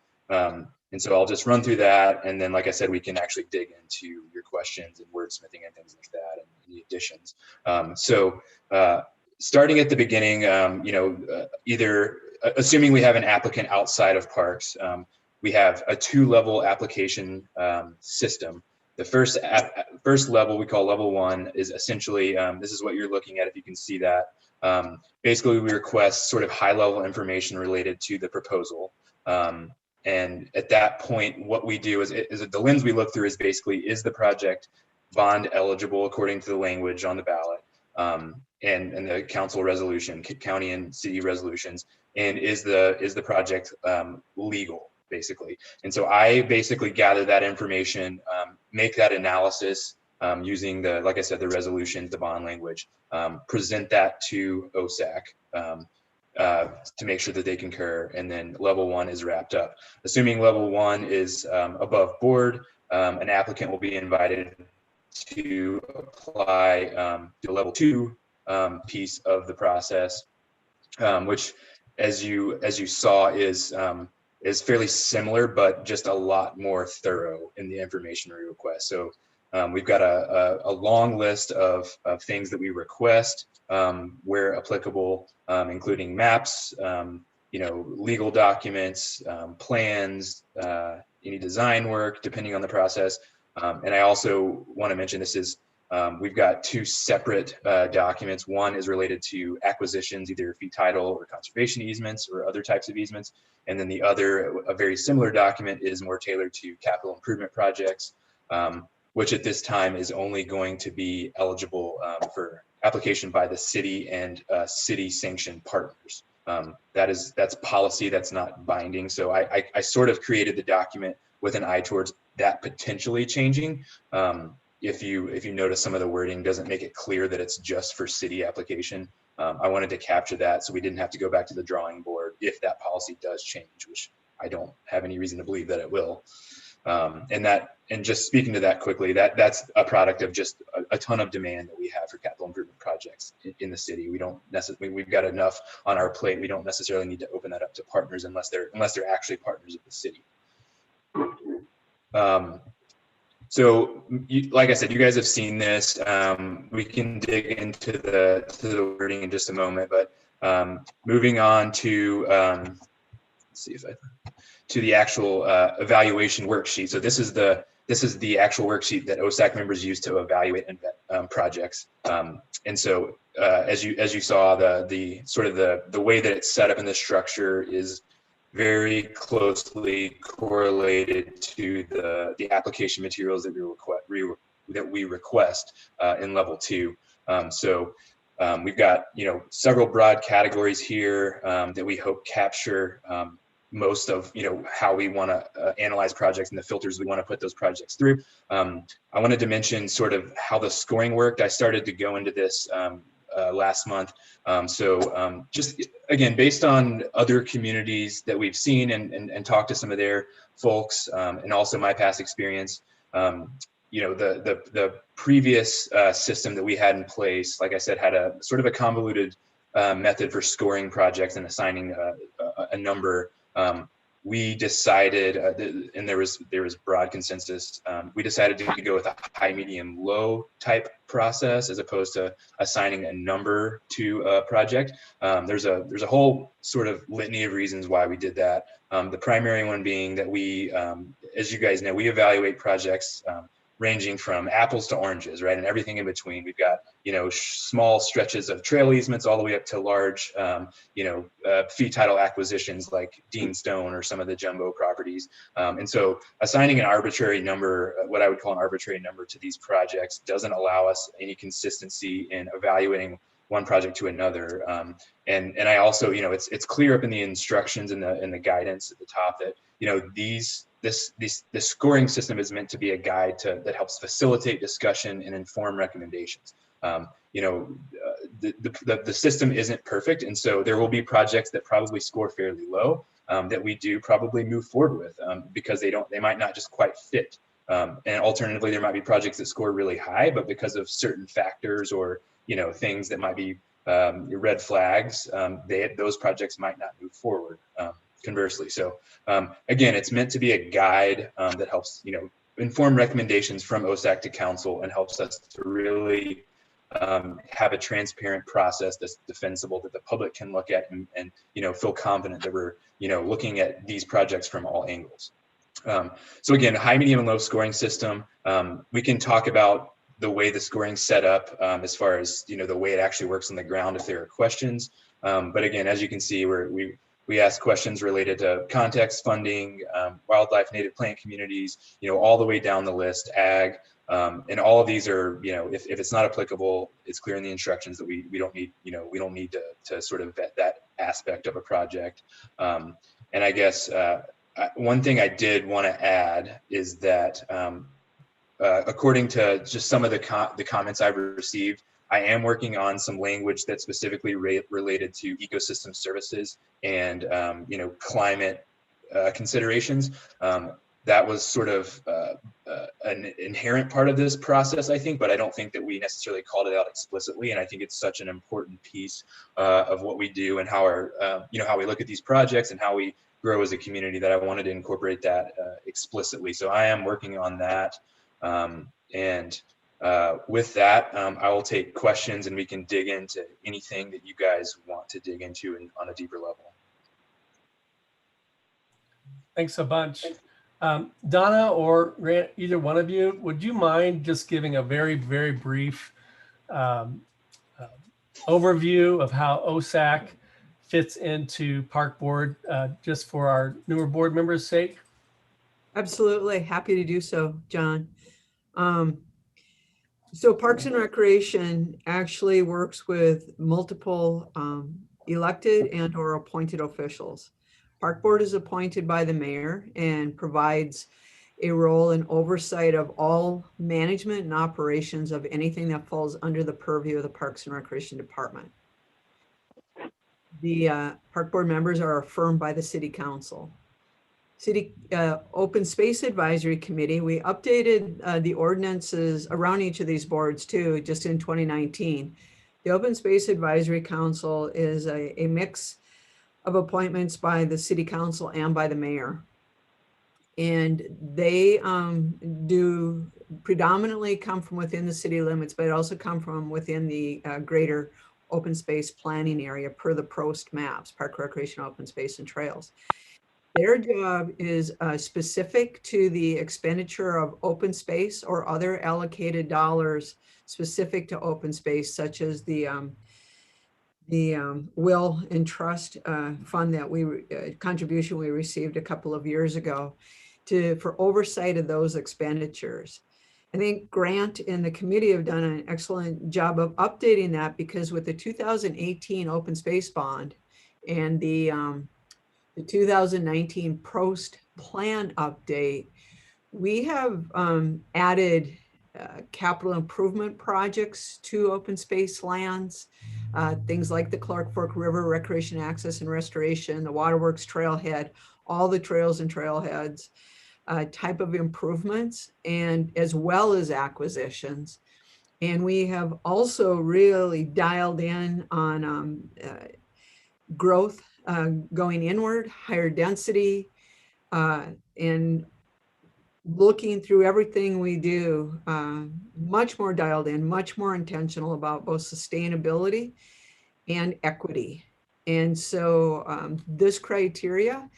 And so I'll just run through that, and then, like I said, we can actually dig into your questions and wordsmithing and things like that, and the additions. So starting at the beginning, either assuming we have an applicant outside of parks, we have a 2-level application system. The first level we call level 1 is essentially, this is what you're looking at if you can see that. Basically, we request sort of high-level information related to the proposal. And at that point, what we do is the lens we look through is basically, is the project bond eligible according to the language on the ballot and the council resolution, county and city resolutions, and is the project legal, basically. And so I basically gather that information, make that analysis using like I said, the resolutions, the bond language, present that to OSAC. To make sure that they concur, and then level 1 is wrapped up. Assuming level 1 is above board, an applicant will be invited to apply the level 2 piece of the process, which, as you saw, is fairly similar, but just a lot more thorough in the information we request. So we've got a long list of things that we request where applicable, including maps, legal documents, plans, any design work, depending on the process. And I also want to mention this is, we've got 2 separate documents. One is related to acquisitions, either fee title or conservation easements or other types of easements. And then the other, a very similar document, is more tailored to capital improvement projects, which at this time is only going to be eligible for application by the city and city sanctioned partners. That's policy, that's not binding. So I sort of created the document with an eye towards that potentially changing. If you notice, some of the wording doesn't make it clear that it's just for city application. I wanted to capture that so we didn't have to go back to the drawing board if that policy does change, which I don't have any reason to believe that it will. And just speaking to that quickly, that's a product of just a ton of demand that we have for capital improvement projects in the city. We've got enough on our plate. We don't necessarily need to open that up to partners unless they're actually partners of the city. So like I said, you guys have seen this. We can dig into the wording in just a moment, but moving on to, let's see if to the actual evaluation worksheet. So this is the actual worksheet that OSAC members use to evaluate and vet projects. And so as you saw, the sort of the way that it's set up in the structure is very closely correlated to the application materials that we request in level 2. So we've got several broad categories here that we hope capture most of how we want to analyze projects and the filters we want to put those projects through. I wanted to mention sort of how the scoring worked. I started to go into this last month. Just again, based on other communities that we've seen and talked to some of their folks, and also my past experience, the previous system that we had in place, like I said, had a sort of a convoluted method for scoring projects and assigning a number. we decided, and there was broad consensus, we decided to go with a high, medium, low type process as opposed to assigning a number to a project. There's a whole sort of litany of reasons why we did that. The primary one being that we, as you guys know, we evaluate projects ranging from apples to oranges, right? And everything in between. We've got, small stretches of trail easements all the way up to large, fee title acquisitions like Dean Stone or some of the jumbo properties. And so assigning an arbitrary number, what I would call an arbitrary number to these projects doesn't allow us any consistency in evaluating one project to another. And I also, it's clear up in the instructions and the guidance at the top that, this scoring system is meant to be a guide that helps facilitate discussion and inform recommendations. The system isn't perfect, and so there will be projects that probably score fairly low that we do probably move forward with because they might not just quite fit. And alternatively, there might be projects that score really high, but because of certain factors or things that might be red flags, those projects might not move forward. Conversely, so again, it's meant to be a guide that helps inform recommendations from OSAC to council and helps us to really have a transparent process that's defensible that the public can look at and feel confident that we're looking at these projects from all angles. So again, high, medium, and low scoring system. We can talk about the way the scoring's set up as far as the way it actually works on the ground if there are questions. But again, as you can see, we ask questions related to context, funding, wildlife, native plant communities, all the way down the list, ag, and all of these are, if it's not applicable, it's clear in the instructions that we don't need, we don't need to sort of vet that aspect of a project. And I guess one thing I did want to add is that according to just some of the comments I've received, I am working on some language that's specifically related to ecosystem services and climate considerations. That was sort of an inherent part of this process, I think, but I don't think that we necessarily called it out explicitly. And I think it's such an important piece of what we do and how how we look at these projects and how we grow as a community that I wanted to incorporate that explicitly. So I am working on that. With that, I will take questions and we can dig into anything that you guys want to dig into on a deeper level. Thanks a bunch. Donna or Grant, either one of you, would you mind just giving a very, very brief overview of how OSAC fits into Park Board, just for our newer board members' sake? Absolutely. Happy to do so, John. So Parks and Recreation actually works with multiple elected and or appointed officials. Park Board is appointed by the mayor and provides a role in oversight of all management and operations of anything that falls under the purview of the Parks and Recreation Department. The Park Board members are affirmed by the City Council. City Open Space Advisory Committee, we updated the ordinances around each of these boards too, just in 2019. The Open Space Advisory Council is a mix of appointments by the City Council and by the mayor. And they do predominantly come from within the city limits, but also come from within the greater open space planning area per the PROST maps, Park Recreation Open Space and Trails. Their job is specific to the expenditure of open space or other allocated dollars specific to open space, such as the will and trust fund that contribution we received a couple of years ago for oversight of those expenditures. I think Grant and the committee have done an excellent job of updating that, because with the 2018 open space bond and the 2019 PROST plan update, we have added capital improvement projects to open space lands, things like the Clark Fork River Recreation Access and Restoration, the Waterworks Trailhead, all the trails and trailheads, type of improvements, and as well as acquisitions. And we have also really dialed in on growth going inward, higher density, And looking through everything we do, much more dialed in, much more intentional about both sustainability and equity. And so this criteria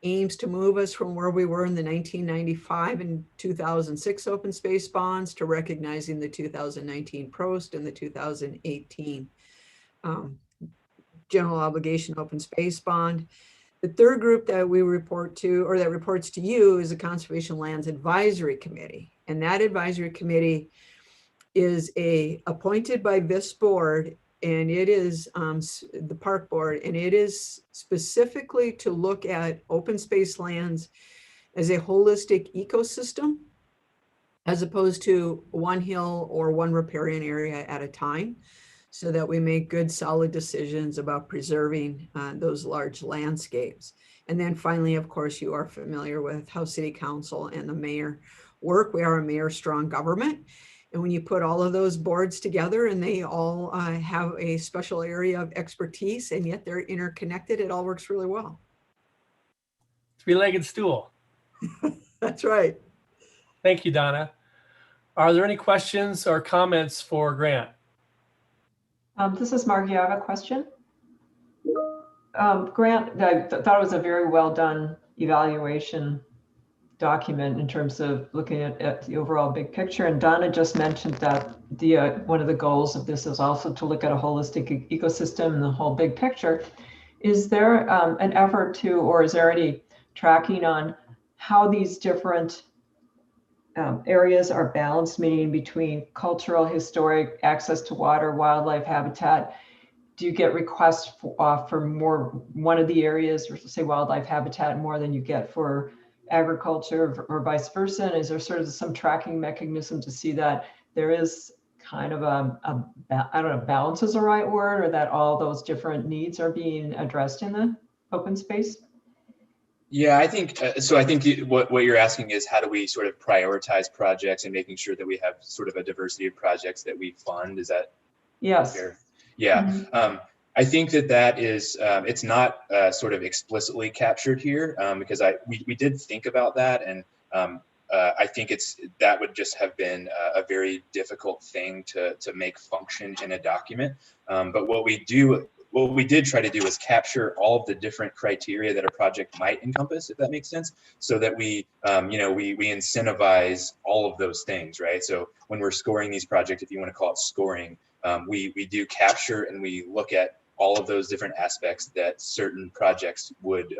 aims to move us from where we were in the 1995 and 2006 open space bonds to recognizing the 2019 PROST and the 2018 general obligation open space bond. The third group that we report to, or that reports to you, is the Conservation Lands Advisory Committee. And that advisory committee is appointed by this board, and it is the park board, and it is specifically to look at open space lands as a holistic ecosystem, as opposed to one hill or one riparian area at a time, so that we make good, solid decisions about preserving those large landscapes. And then finally, of course, you are familiar with how City Council and the mayor work. We are a mayor-strong government. And when you put all of those boards together and they all have a special area of expertise and yet they're interconnected, it all works really well. Three-legged stool. That's right. Thank you, Donna. Are there any questions or comments for Grant? This is Margie. I have a question. Grant, I thought it was a very well done evaluation document in terms of looking at the overall big picture. And Donna just mentioned that one of the goals of this is also to look at a holistic ecosystem and the whole big picture. Is there an effort to, or is there any tracking on how these different areas are balanced, meaning between cultural, historic, access to water, wildlife habitat? Do you get requests for more one of the areas, or say wildlife habitat, more than you get for agriculture, or vice versa? And is there sort of some tracking mechanism to see that there is kind of I don't know, balance is the right word, or that all those different needs are being addressed in the open space? Yeah, I think so. I think what you're asking is how do we sort of prioritize projects and making sure that we have sort of a diversity of projects that we fund? Is that yes? Fair? Yeah. Mm-hmm. I think that is it's not sort of explicitly captured here because we did think about that, and I think that would just have been a very difficult thing to make function in a document. But what we did try to do is capture all of the different criteria that a project might encompass, if that makes sense, so that we incentivize all of those things, right? So when we're scoring these projects, if you want to call it scoring, we do capture and we look at all of those different aspects that certain projects would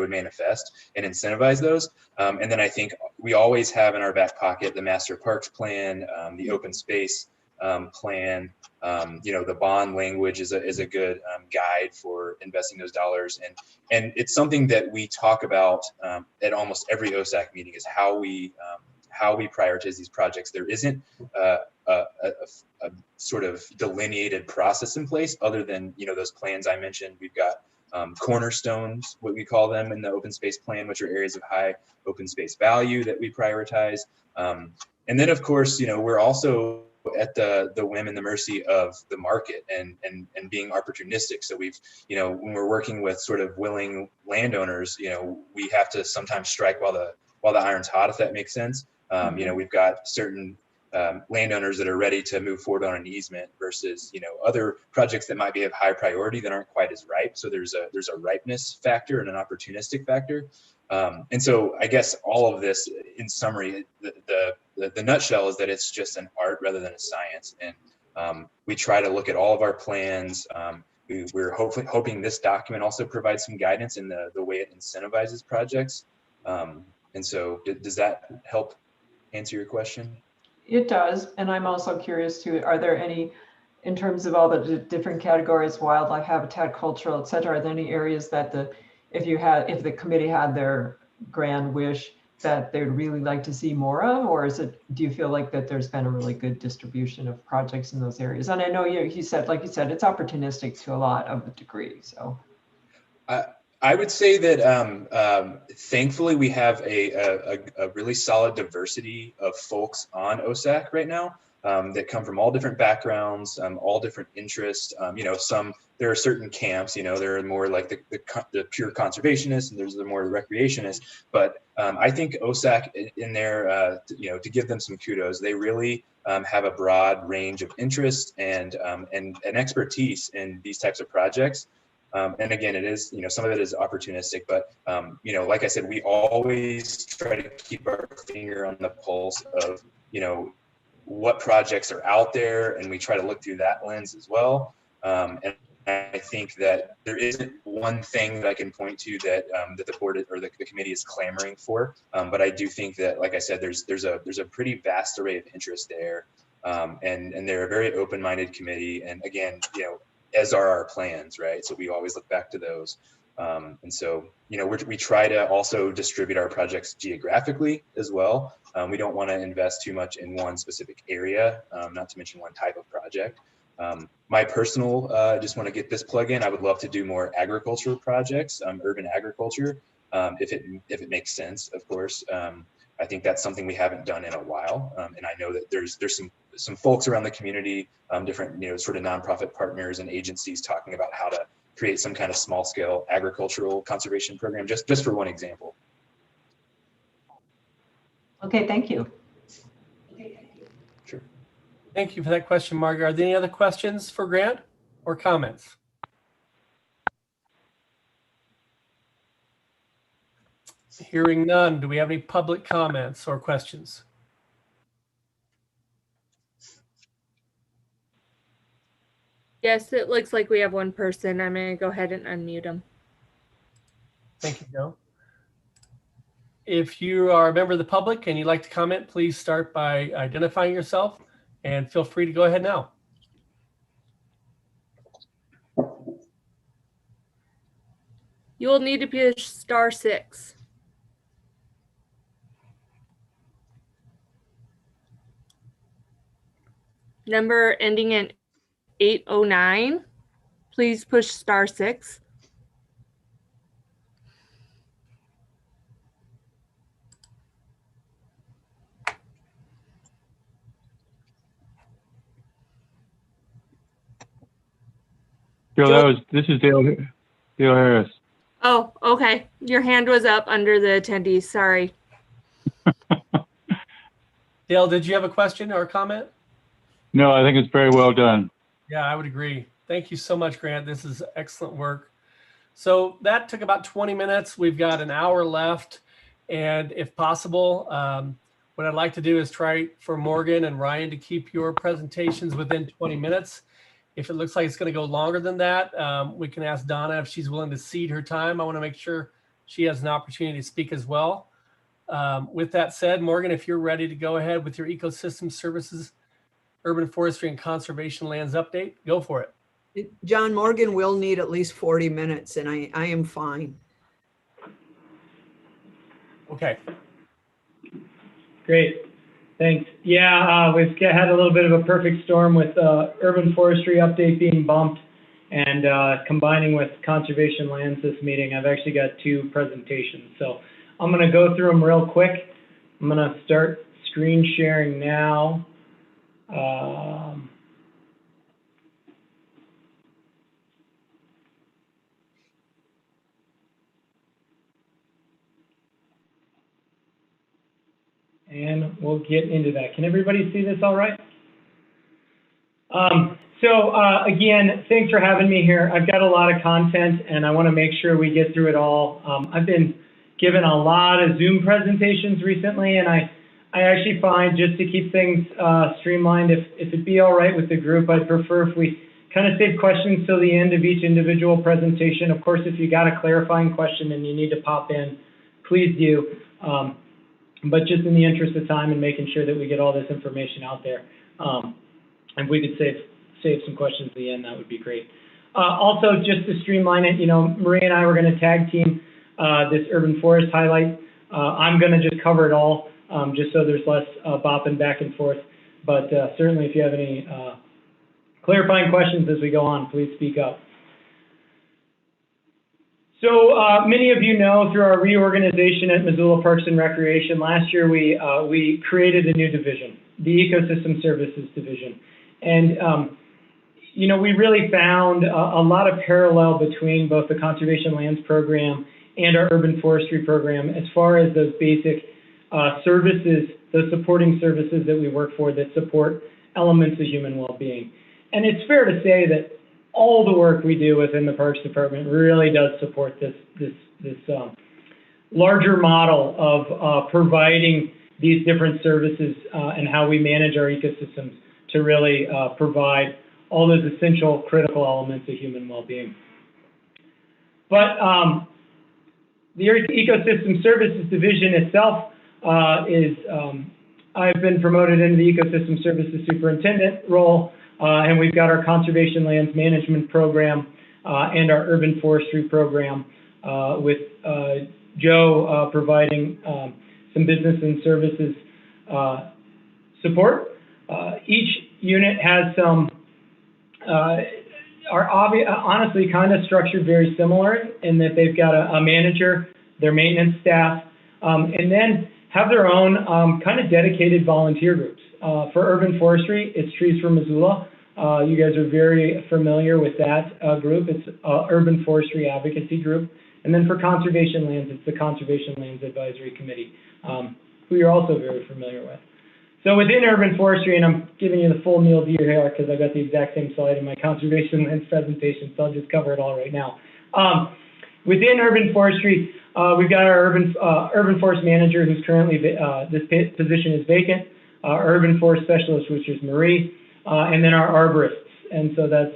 manifest and incentivize those. And then I think we always have in our back pocket the master parks plan, the open space plan. The bond language is a good guide for investing those dollars, and it's something that we talk about at almost every OSAC meeting, is how we prioritize these projects. There isn't a sort of delineated process in place other than those plans I mentioned. We've got cornerstones, what we call them in the open space plan, which are areas of high open space value that we prioritize. And then of course, we're also at the whim and the mercy of the market and being opportunistic. So we've, when we're working with sort of willing landowners, we have to sometimes strike while the iron's hot, if that makes sense. We've got certain landowners that are ready to move forward on an easement versus, other projects that might be of high priority that aren't quite as ripe. So there's a ripeness factor and an opportunistic factor. And so I guess all of this, in summary, the nutshell is that it's just an art rather than a science. And we try to look at all of our plans. We're hoping this document also provides some guidance in the way it incentivizes projects. And so does that help answer your question? It does. And I'm also curious too, are there any, in terms of all the different categories, wildlife, habitat, cultural, et cetera, are there any areas that if the committee had their grand wish that they'd really like to see more of, or do you feel like that there's been a really good distribution of projects in those areas? And I know you said, it's opportunistic to a lot of the degree, so. I would say that thankfully we have a really solid diversity of folks on OSAC right now. that come from all different backgrounds, all different interests. You know, there are certain camps, you know, there are more like the pure conservationists, and there's the more recreationists. But I think OSAC in there, you know, to give them some kudos, they really have a broad range of interest and expertise in these types of projects. And again, it is, you know, some of it is opportunistic, but, you know, like I said, we always try to keep our finger on the pulse of, you know, what projects are out there, and we try to look through that lens as well. And I think that there isn't one thing that I can point to that that the board or the committee is clamoring for. But I do think that, like I said, there's a pretty vast array of interest there, and they're a very open-minded committee. And again, you know, as are our plans, right? So we always look back to those. And so, you know, we try to also distribute our projects geographically as well. We don't want to invest too much in one specific area, not to mention one type of project. My personal, just want to get this plug in. I would love to do more agricultural projects, urban agriculture, if it makes sense, of course. I think that's something we haven't done in a while. And I know that there's some folks around the community, different, you know, sort of nonprofit partners and agencies talking about how to create some kind of small scale agricultural conservation program, just for one example. Okay, thank you. Sure. Thank you for that question, Margaret. Are there any other questions for Grant or comments? Hearing none, do we have any public comments or questions? Yes, it looks like we have one person. I'm going to go ahead and unmute him. Thank you, Joe. If you are a member of the public and you'd like to comment, please start by identifying yourself, and feel free to go ahead now. You will need to push *6. Number ending in 809. Please push *6. Joe, this is Dale Harris. Oh, okay. Your hand was up under the attendees. Sorry. Dale, did you have a question or a comment? No, I think it's very well done. Yeah, I would agree. Thank you so much, Grant. This is excellent work. So that took about 20 minutes. We've got an hour left. And if possible, what I'd like to do is try for Morgan and Ryan to keep your presentations within 20 minutes. If it looks like it's going to go longer than that, we can ask Donna if she's willing to cede her time. I want to make sure she has an opportunity to speak as well. With that said, Morgan, if you're ready to go ahead with your ecosystem services, urban forestry and conservation lands update, go for it. John, Morgan will need at least 40 minutes, and I am fine. Okay. Great. Thanks. Yeah, we've had a little bit of a perfect storm with urban forestry update being bumped and combining with conservation lands this meeting. I've actually got two presentations. So I'm going to go through them real quick. I'm going to start screen sharing now. And we'll get into that. Can everybody see this all right? Again, thanks for having me here. I've got a lot of content and I want to make sure we get through it all. I've been given a lot of Zoom presentations recently, and I actually find, just to keep things streamlined, if it'd be all right with the group, I'd prefer if we kind of save questions till the end of each individual presentation. Of course, if you got a clarifying question and you need to pop in, please do. But just in the interest of time and making sure that we get all this information out there, and we could save some questions at the end, that would be great. Also, just to streamline it, you know, Maria and I were going to tag team this urban forest highlight. I'm going to just cover it all, just so there's less bopping back and forth. But certainly, if you have any clarifying questions as we go on, please speak up. So many of you know, through our reorganization at Missoula Parks and Recreation last year, we created a new division. the Ecosystem Services Division. And, you know, we really found a lot of parallel between both the Conservation Lands Program and our Urban Forestry Program as far as those basic services, those supporting services that we work for that support elements of human well-being. And it's fair to say that all the work we do within the Parks Department really does support this larger model of providing these different services and how we manage our ecosystems to really provide all those essential critical elements of human well-being. But the Ecosystem Services Division itself I've been promoted into the Ecosystem Services Superintendent role, and we've got our Conservation Lands Management Program and our Urban Forestry Program with Joe providing some business and services support. Each unit has some, are honestly kind of structured very similar in that they've got a manager, their maintenance staff, and then have their own kind of dedicated volunteer groups. For urban forestry, it's Trees for Missoula. You guys are very familiar with that group. It's Urban Forestry Advocacy Group. And then for conservation lands, it's the Conservation Lands Advisory Committee, who you're also very familiar with. So within urban forestry, and I'm giving you the full meal deal here because I got the exact same slide in my conservation lands presentation, so I'll just cover it all right now. Within urban forestry, we've got our urban forest manager, who's currently, this position is vacant, our urban forest specialist, which is Marie, and then our arborists. And so that's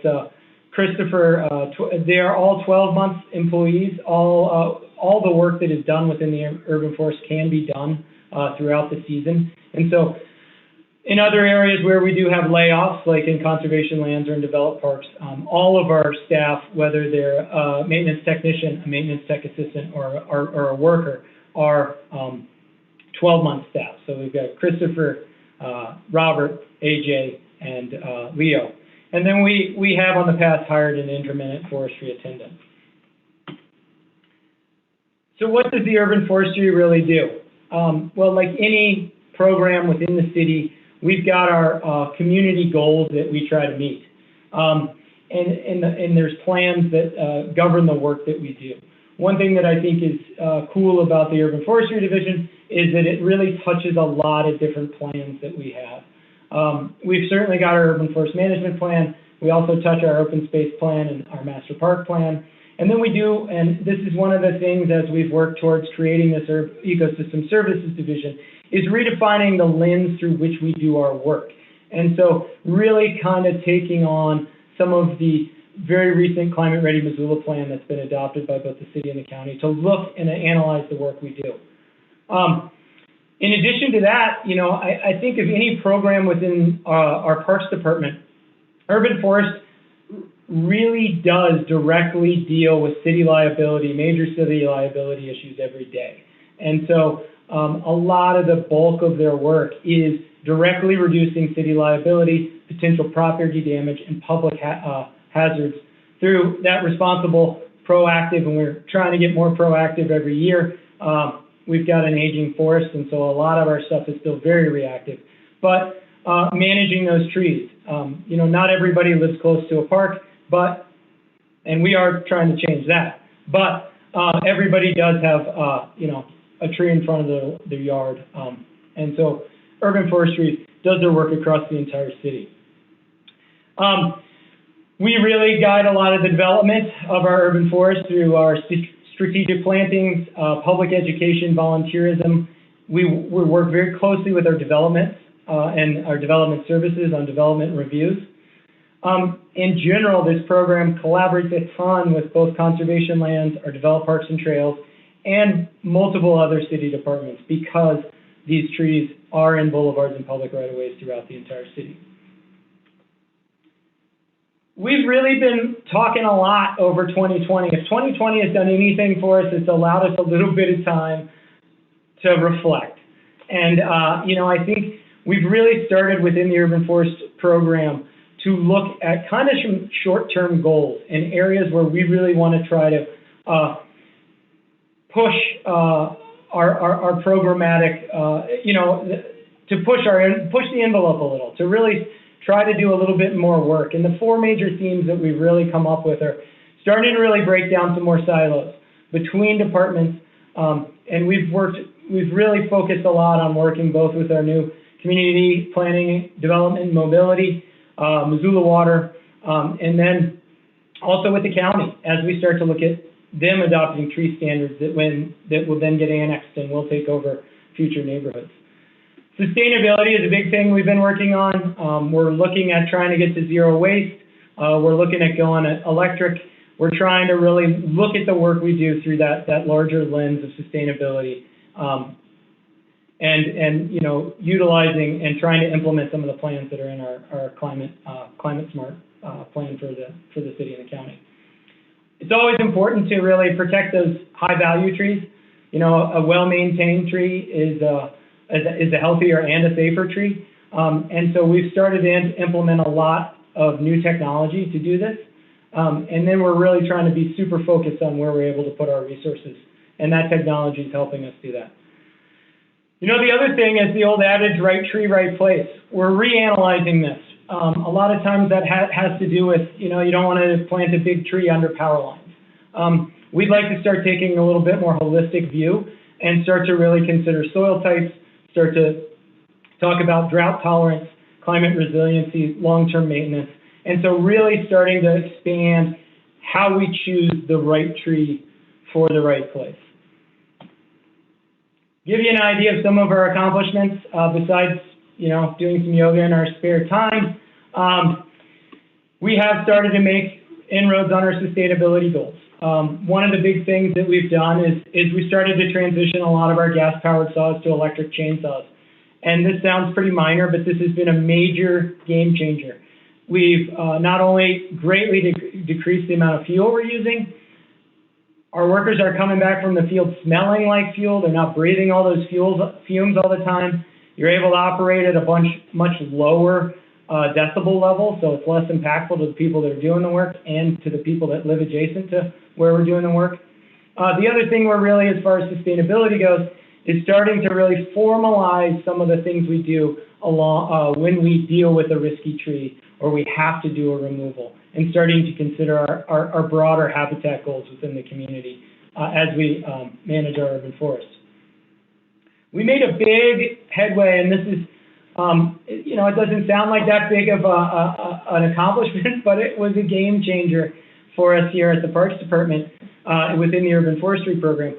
Christopher. They are all 12-month employees. All the work that is done within the urban forest can be done throughout the season. And so in other areas where we do have layoffs, like in conservation lands or in developed parks, all of our staff, whether they're a maintenance technician, a maintenance tech assistant, or a worker, are 12-month staff. So we've got Christopher, Robert, AJ, and Leo. And then we have on the past hired an intermittent forestry attendant. So what does the urban forestry really do? Well, like any program within the city, we've got our community goals that we try to meet. And there's plans that govern the work that we do. One thing that I think is cool about the Urban Forestry Division is that it really touches a lot of different plans that we have. We've certainly got our Urban Forest Management Plan. We also touch our Open Space Plan and our Master Park Plan. And then we do, and this is one of the things as we've worked towards creating this Ecosystem Services Division, is redefining the lens through which we do our work. And so really kind of taking on some of the very recent Climate Ready Missoula plan that's been adopted by both the city and the county to look and analyze the work we do. In addition to that, you know, I think of any program within our Parks Department, Urban Forest really does directly deal with city liability, major city liability issues every day. And so a lot of the bulk of their work is directly reducing city liability, potential property damage, and public hazards through that responsible, proactive, and we're trying to get more proactive every year. We've got an aging forest, and so a lot of our stuff is still very reactive. But managing those trees, you know, not everybody lives close to a park, and we are trying to change that. But everybody does have, you know, a tree in front of their yard. And so urban forestry does their work across the entire city. We really guide a lot of the development of our urban forest through our strategic plantings, public education, volunteerism. We work very closely with our development and our development services on development reviews. In general, this program collaborates a ton with both conservation lands, our developed parks and trails, and multiple other city departments because these trees are in boulevards and public right-of-ways throughout the entire city. We've really been talking a lot over 2020. If 2020 has done anything for us, it's allowed us a little bit of time to reflect. And, you know, I think we've really started within the Urban Forest program to look at kind of some short-term goals in areas where we really want to try to push our programmatic, you know, to push the envelope a little, to really try to do a little bit more work. And the 4 major themes that we've really come up with are starting to really break down some more silos between departments. And we've really focused a lot on working both with our new community planning, development, mobility, Missoula Water, and then also with the county as we start to look at them adopting tree standards that will then get annexed and will take over future neighborhoods. Sustainability is a big thing we've been working on. We're looking at trying to get to zero waste. We're looking at going electric. We're trying to really look at the work we do through that larger lens of sustainability, and you know, utilizing and trying to implement some of the plans that are in our climate smart plan for the city and the county. It's always important to really protect those high value trees. You know, a well-maintained tree is a healthier and a safer tree. And so we've started to implement a lot of new technology to do this. And then we're really trying to be super focused on where we're able to put our resources. And that technology is helping us do that. You know, the other thing is the old adage, right tree, right place. We're reanalyzing this. A lot of times that has to do with, you know, you don't want to plant a big tree under power lines. We'd like to start taking a little bit more holistic view and start to really consider soil types, start to talk about drought tolerance, climate resiliency, long-term maintenance. And so really starting to expand how we choose the right tree for the right place. Give you an idea of some of our accomplishments, besides, you know, doing some yoga in our spare time. We have started to make inroads on our sustainability goals. One of the big things that we've done is we started to transition a lot of our gas-powered saws to electric chainsaws. And this sounds pretty minor, but this has been a major game changer. We've not only greatly decreased the amount of fuel we're using, our workers are coming back from the field smelling like fuel. They're not breathing all those fumes all the time. You're able to operate at a much lower decibel level, so it's less impactful to the people that are doing the work and to the people that live adjacent to where we're doing the work. The other thing we're really, as far as sustainability goes, is starting to really formalize some of the things we do when we deal with a risky tree or we have to do a removal, and starting to consider our broader habitat goals within the community as we manage our urban forests. We made a big headway, and this is, you know, it doesn't sound like that big of an accomplishment, but it was a game changer for us here at the Parks Department within the Urban Forestry Program.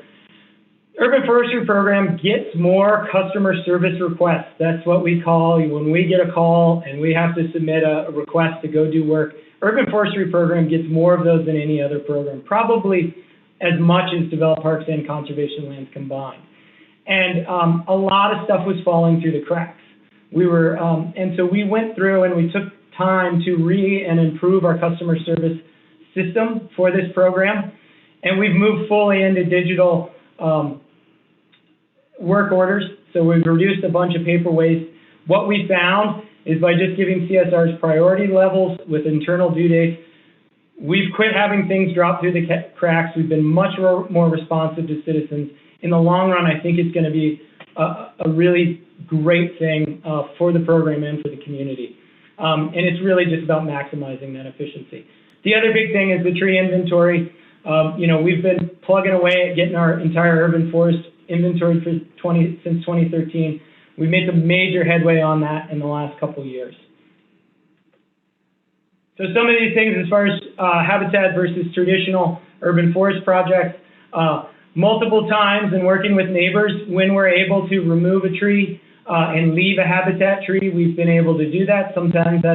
Urban Forestry Program gets more customer service requests. That's what we call when we get a call and we have to submit a request to go do work. Urban Forestry Program gets more of those than any other program, probably as much as developed parks and conservation lands combined. And a lot of stuff was falling through the cracks. And so we went through and we took time to and improve our customer service system for this program. And we've moved fully into digital work orders. So we've reduced a bunch of paper waste. What we found is by just giving CSRs priority levels with internal due dates, we've quit having things drop through the cracks. We've been much more responsive to citizens. In the long run, I think it's going to be a really great thing for the program and for the community. And it's really just about maximizing that efficiency. The other big thing is the tree inventory. You know, we've been plugging away at getting our entire urban forest inventory since 2013. We've made some major headway on that in the last couple of years. So some of these things as far as habitat versus traditional urban forest projects, multiple times in working with neighbors, when we're able to remove a tree and leave a habitat tree, we've been able to do that. Sometimes that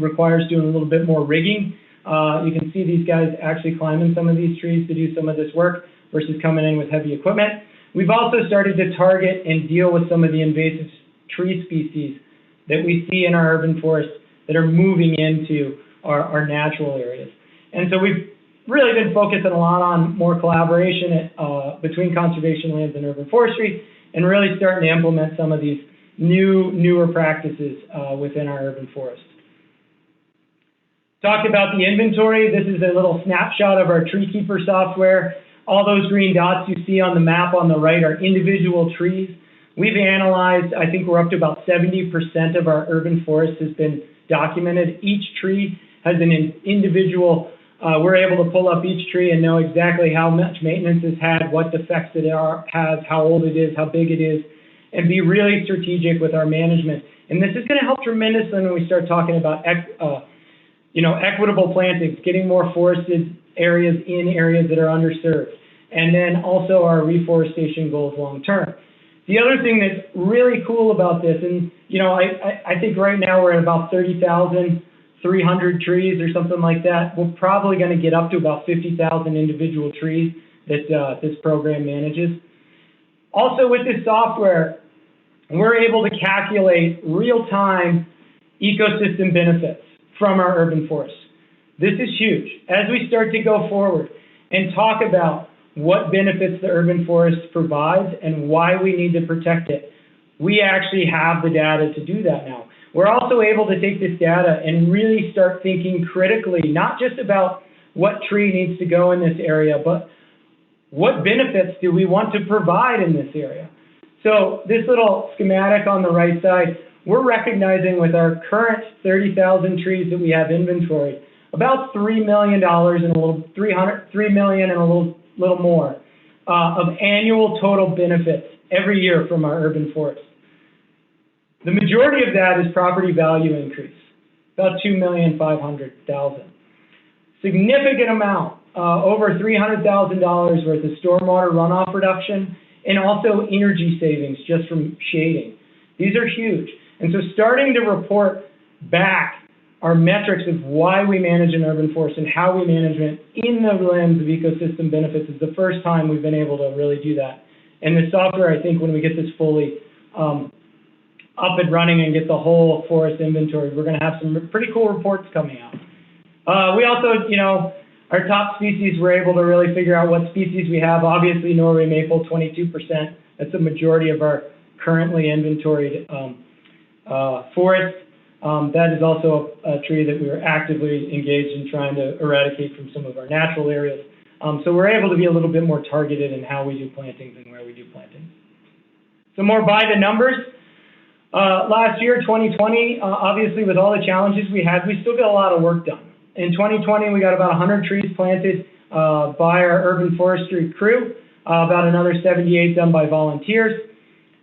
requires doing a little bit more rigging. You can see these guys actually climbing some of these trees to do some of this work versus coming in with heavy equipment. We've also started to target and deal with some of the invasive tree species that we see in our urban forests that are moving into our natural areas. And so we've really been focusing a lot on more collaboration between conservation lands and urban forestry, and really starting to implement some of these newer practices within our urban forest. Talked about the inventory. This is a little snapshot of our tree keeper software. All those green dots you see on the map on the right are individual trees. We've analyzed, I think we're up to about 70% of our urban forest has been documented. Each tree has an individual, we're able to pull up each tree and know exactly how much maintenance it's had, what defects it has, how old it is, how big it is, and be really strategic with our management. And this is going to help tremendously when we start talking about equitable plantings, getting more forested areas in areas that are underserved, and then also our reforestation goals long term. The other thing that's really cool about this, and I think right now we're at about 30,300 trees or something like that. We're probably going to get up to about 50,000 individual trees that this program manages. Also with this software, we're able to calculate real-time ecosystem benefits from our urban forests. This is huge. As we start to go forward and talk about what benefits the urban forest provides and why we need to protect it, we actually have the data to do that now. We're also able to take this data and really start thinking critically, not just about what tree needs to go in this area, but what benefits do we want to provide in this area? So this little schematic on the right side, we're recognizing with our current 30,000 trees that we have inventory, about $3 million and a little, $3 million and a little more of annual total benefits every year from our urban forests. The majority of that is property value increase, about $2,500,000. Significant amount, over $300,000 worth of stormwater runoff reduction, and also energy savings just from shading. These are huge. And so starting to report back our metrics of why we manage an urban forest and how we manage it in the lens of ecosystem benefits is the first time we've been able to really do that. And the software, I think, when we get this fully up and running and get the whole forest inventory, we're going to have some pretty cool reports coming out. We also, our top species, we're able to really figure out what species we have. Obviously, Norway maple, 22%. That's the majority of our currently inventoried forest. That is also a tree that we are actively engaged in trying to eradicate from some of our natural areas. So we're able to be a little bit more targeted in how we do plantings and where we do plantings. Some more by the numbers. Last year, 2020, obviously with all the challenges we had, we still got a lot of work done. In 2020, we got about 100 trees planted by our urban forestry crew, about another 78 done by volunteers.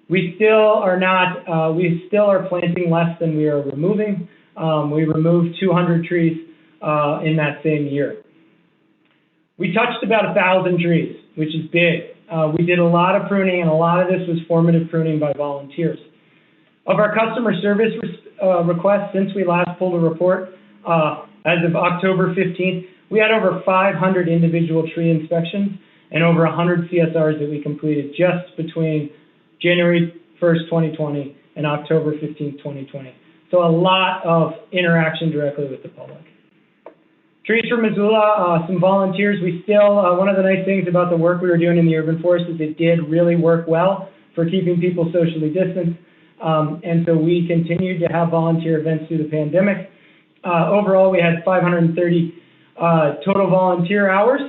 We still are not, we still are planting less than we are removing. We removed 200 trees in that same year. We touched about 1,000 trees, which is big. We did a lot of pruning, and a lot of this was formative pruning by volunteers. Of our customer service requests since we last pulled a report, as of October 15th, we had over 500 individual tree inspections and over 100 CSRs that we completed just between January 1st, 2020 and October 15th, 2020. So a lot of interaction directly with the public. Trees for Missoula, some volunteers. We still, one of the nice things about the work we were doing in the urban forest is it did really work well for keeping people socially distanced. And so we continued to have volunteer events through the pandemic. Overall, we had 530 total volunteer hours.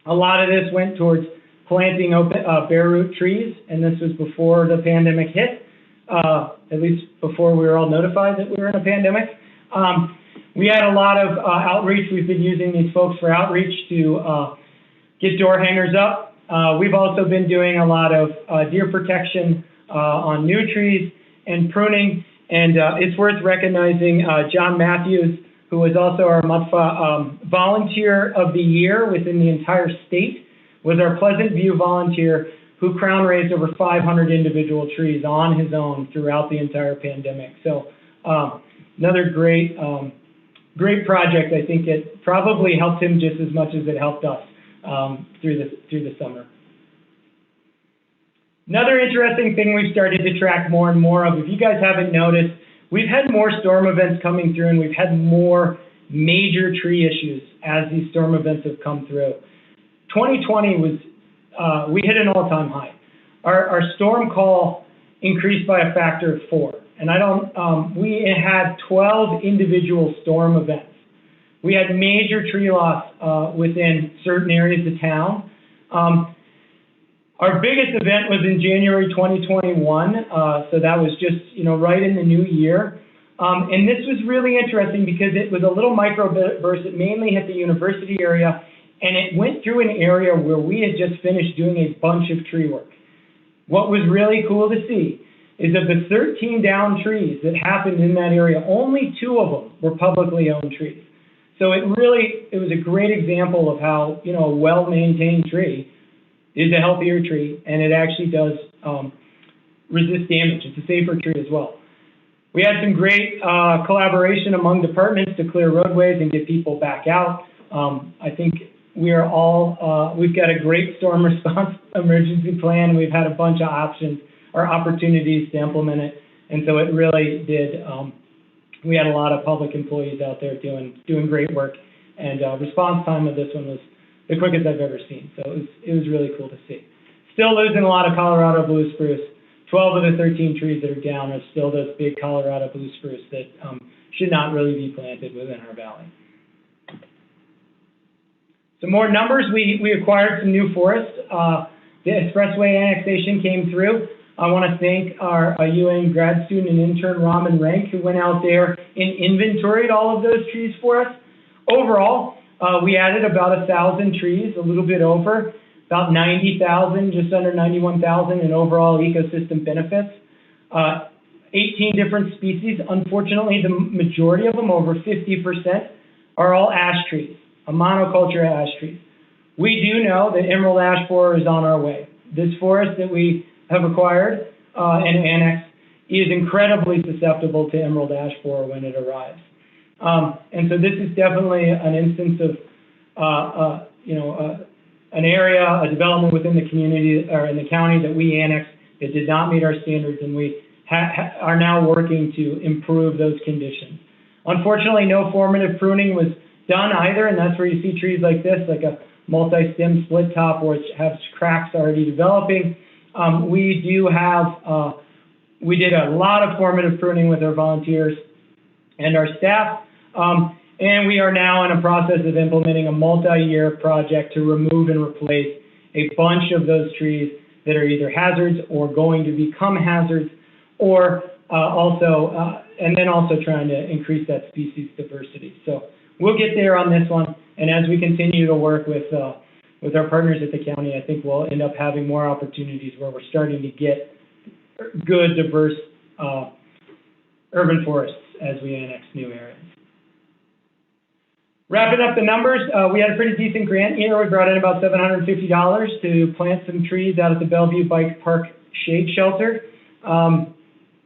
A lot of this went towards planting bare root trees, and this was before the pandemic hit, at least before we were all notified that we were in a pandemic. We had a lot of outreach. We've been using these folks for outreach to get door hangers up. We've also been doing a lot of deer protection on new trees and pruning. And it's worth recognizing John Matthews, who was also our Volunteer of the Year within the entire state, was our Pleasant View volunteer who crown raised over 500 individual trees on his own throughout the entire pandemic. So another great, great project. I think it probably helped him just as much as it helped us through the summer. Another interesting thing we've started to track more and more of, if you guys haven't noticed, we've had more storm events coming through, and we've had more major tree issues as these storm events have come through. 2020 was, we hit an all-time high. Our storm call increased by a factor of 4. And we had 12 individual storm events. We had major tree loss within certain areas of town. Our biggest event was in January 2021, so that was just, right in the new year. And this was really interesting because it was a little microburst. It mainly hit the university area, and it went through an area where we had just finished doing a bunch of tree work. What was really cool to see is of the 13 down trees that happened in that area, only 2 of them were publicly owned trees. So it was a great example of how, a well-maintained tree is a healthier tree, and it actually does resist damage. It's a safer tree as well. We had some great collaboration among departments to clear roadways and get people back out. I think we've got a great storm response emergency plan. We've had a bunch of options or opportunities to implement it. And so it really did, we had a lot of public employees out there doing great work. And response time of this one was the quickest I've ever seen. So it was really cool to see. Still losing a lot of Colorado blue spruce. 12 of the 13 trees that are down are still those big Colorado blue spruce that should not really be planted within our valley. Some more numbers, we acquired some new forest. The expressway annexation came through. I want to thank our UN grad student and intern, Raman Rank, who went out there and inventoried all of those trees for us. Overall, we added about 1,000 trees, a little bit over, about 90,000, just under 91,000 in overall ecosystem benefits. 18 different species. Unfortunately, the majority of them, over 50%, are all ash trees, a monoculture ash trees. We do know that emerald ash borer is on our way. This forest that we have acquired and annexed is incredibly susceptible to emerald ash borer when it arrives. And so this is definitely an instance of, an area, a development within the community or in the county that we annexed that did not meet our standards, and we are now working to improve those conditions. Unfortunately, no formative pruning was done either, and that's where you see trees like this, like a multi-stem split top, which have cracks already developing. We did a lot of formative pruning with our volunteers and our staff, and we are now in a process of implementing a multi-year project to remove and replace a bunch of those trees that are either hazards or going to become hazards, or and then also trying to increase that species diversity. So we'll get there on this one, and as we continue to work with our partners at the county, I think we'll end up having more opportunities where we're starting to get good, diverse urban forests as we annex new areas. Wrapping up the numbers, we had a pretty decent grant year. We brought in about $750 to plant some trees out at the Bellevue Bike Park Shade Shelter. And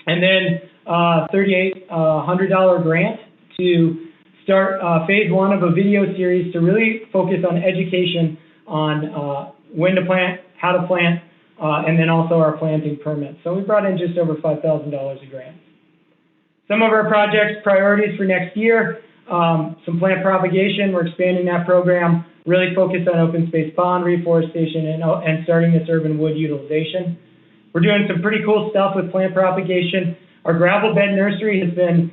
then $3,800 grant to start phase 1 of a video series to really focus on education on when to plant, how to plant, and then also our planting permits. So we brought in just over $5,000 of grants. Some of our projects priorities for next year, some plant propagation. We're expanding that program, really focused on open space pond reforestation and starting this urban wood utilization. We're doing some pretty cool stuff with plant propagation. Our gravel bed nursery has been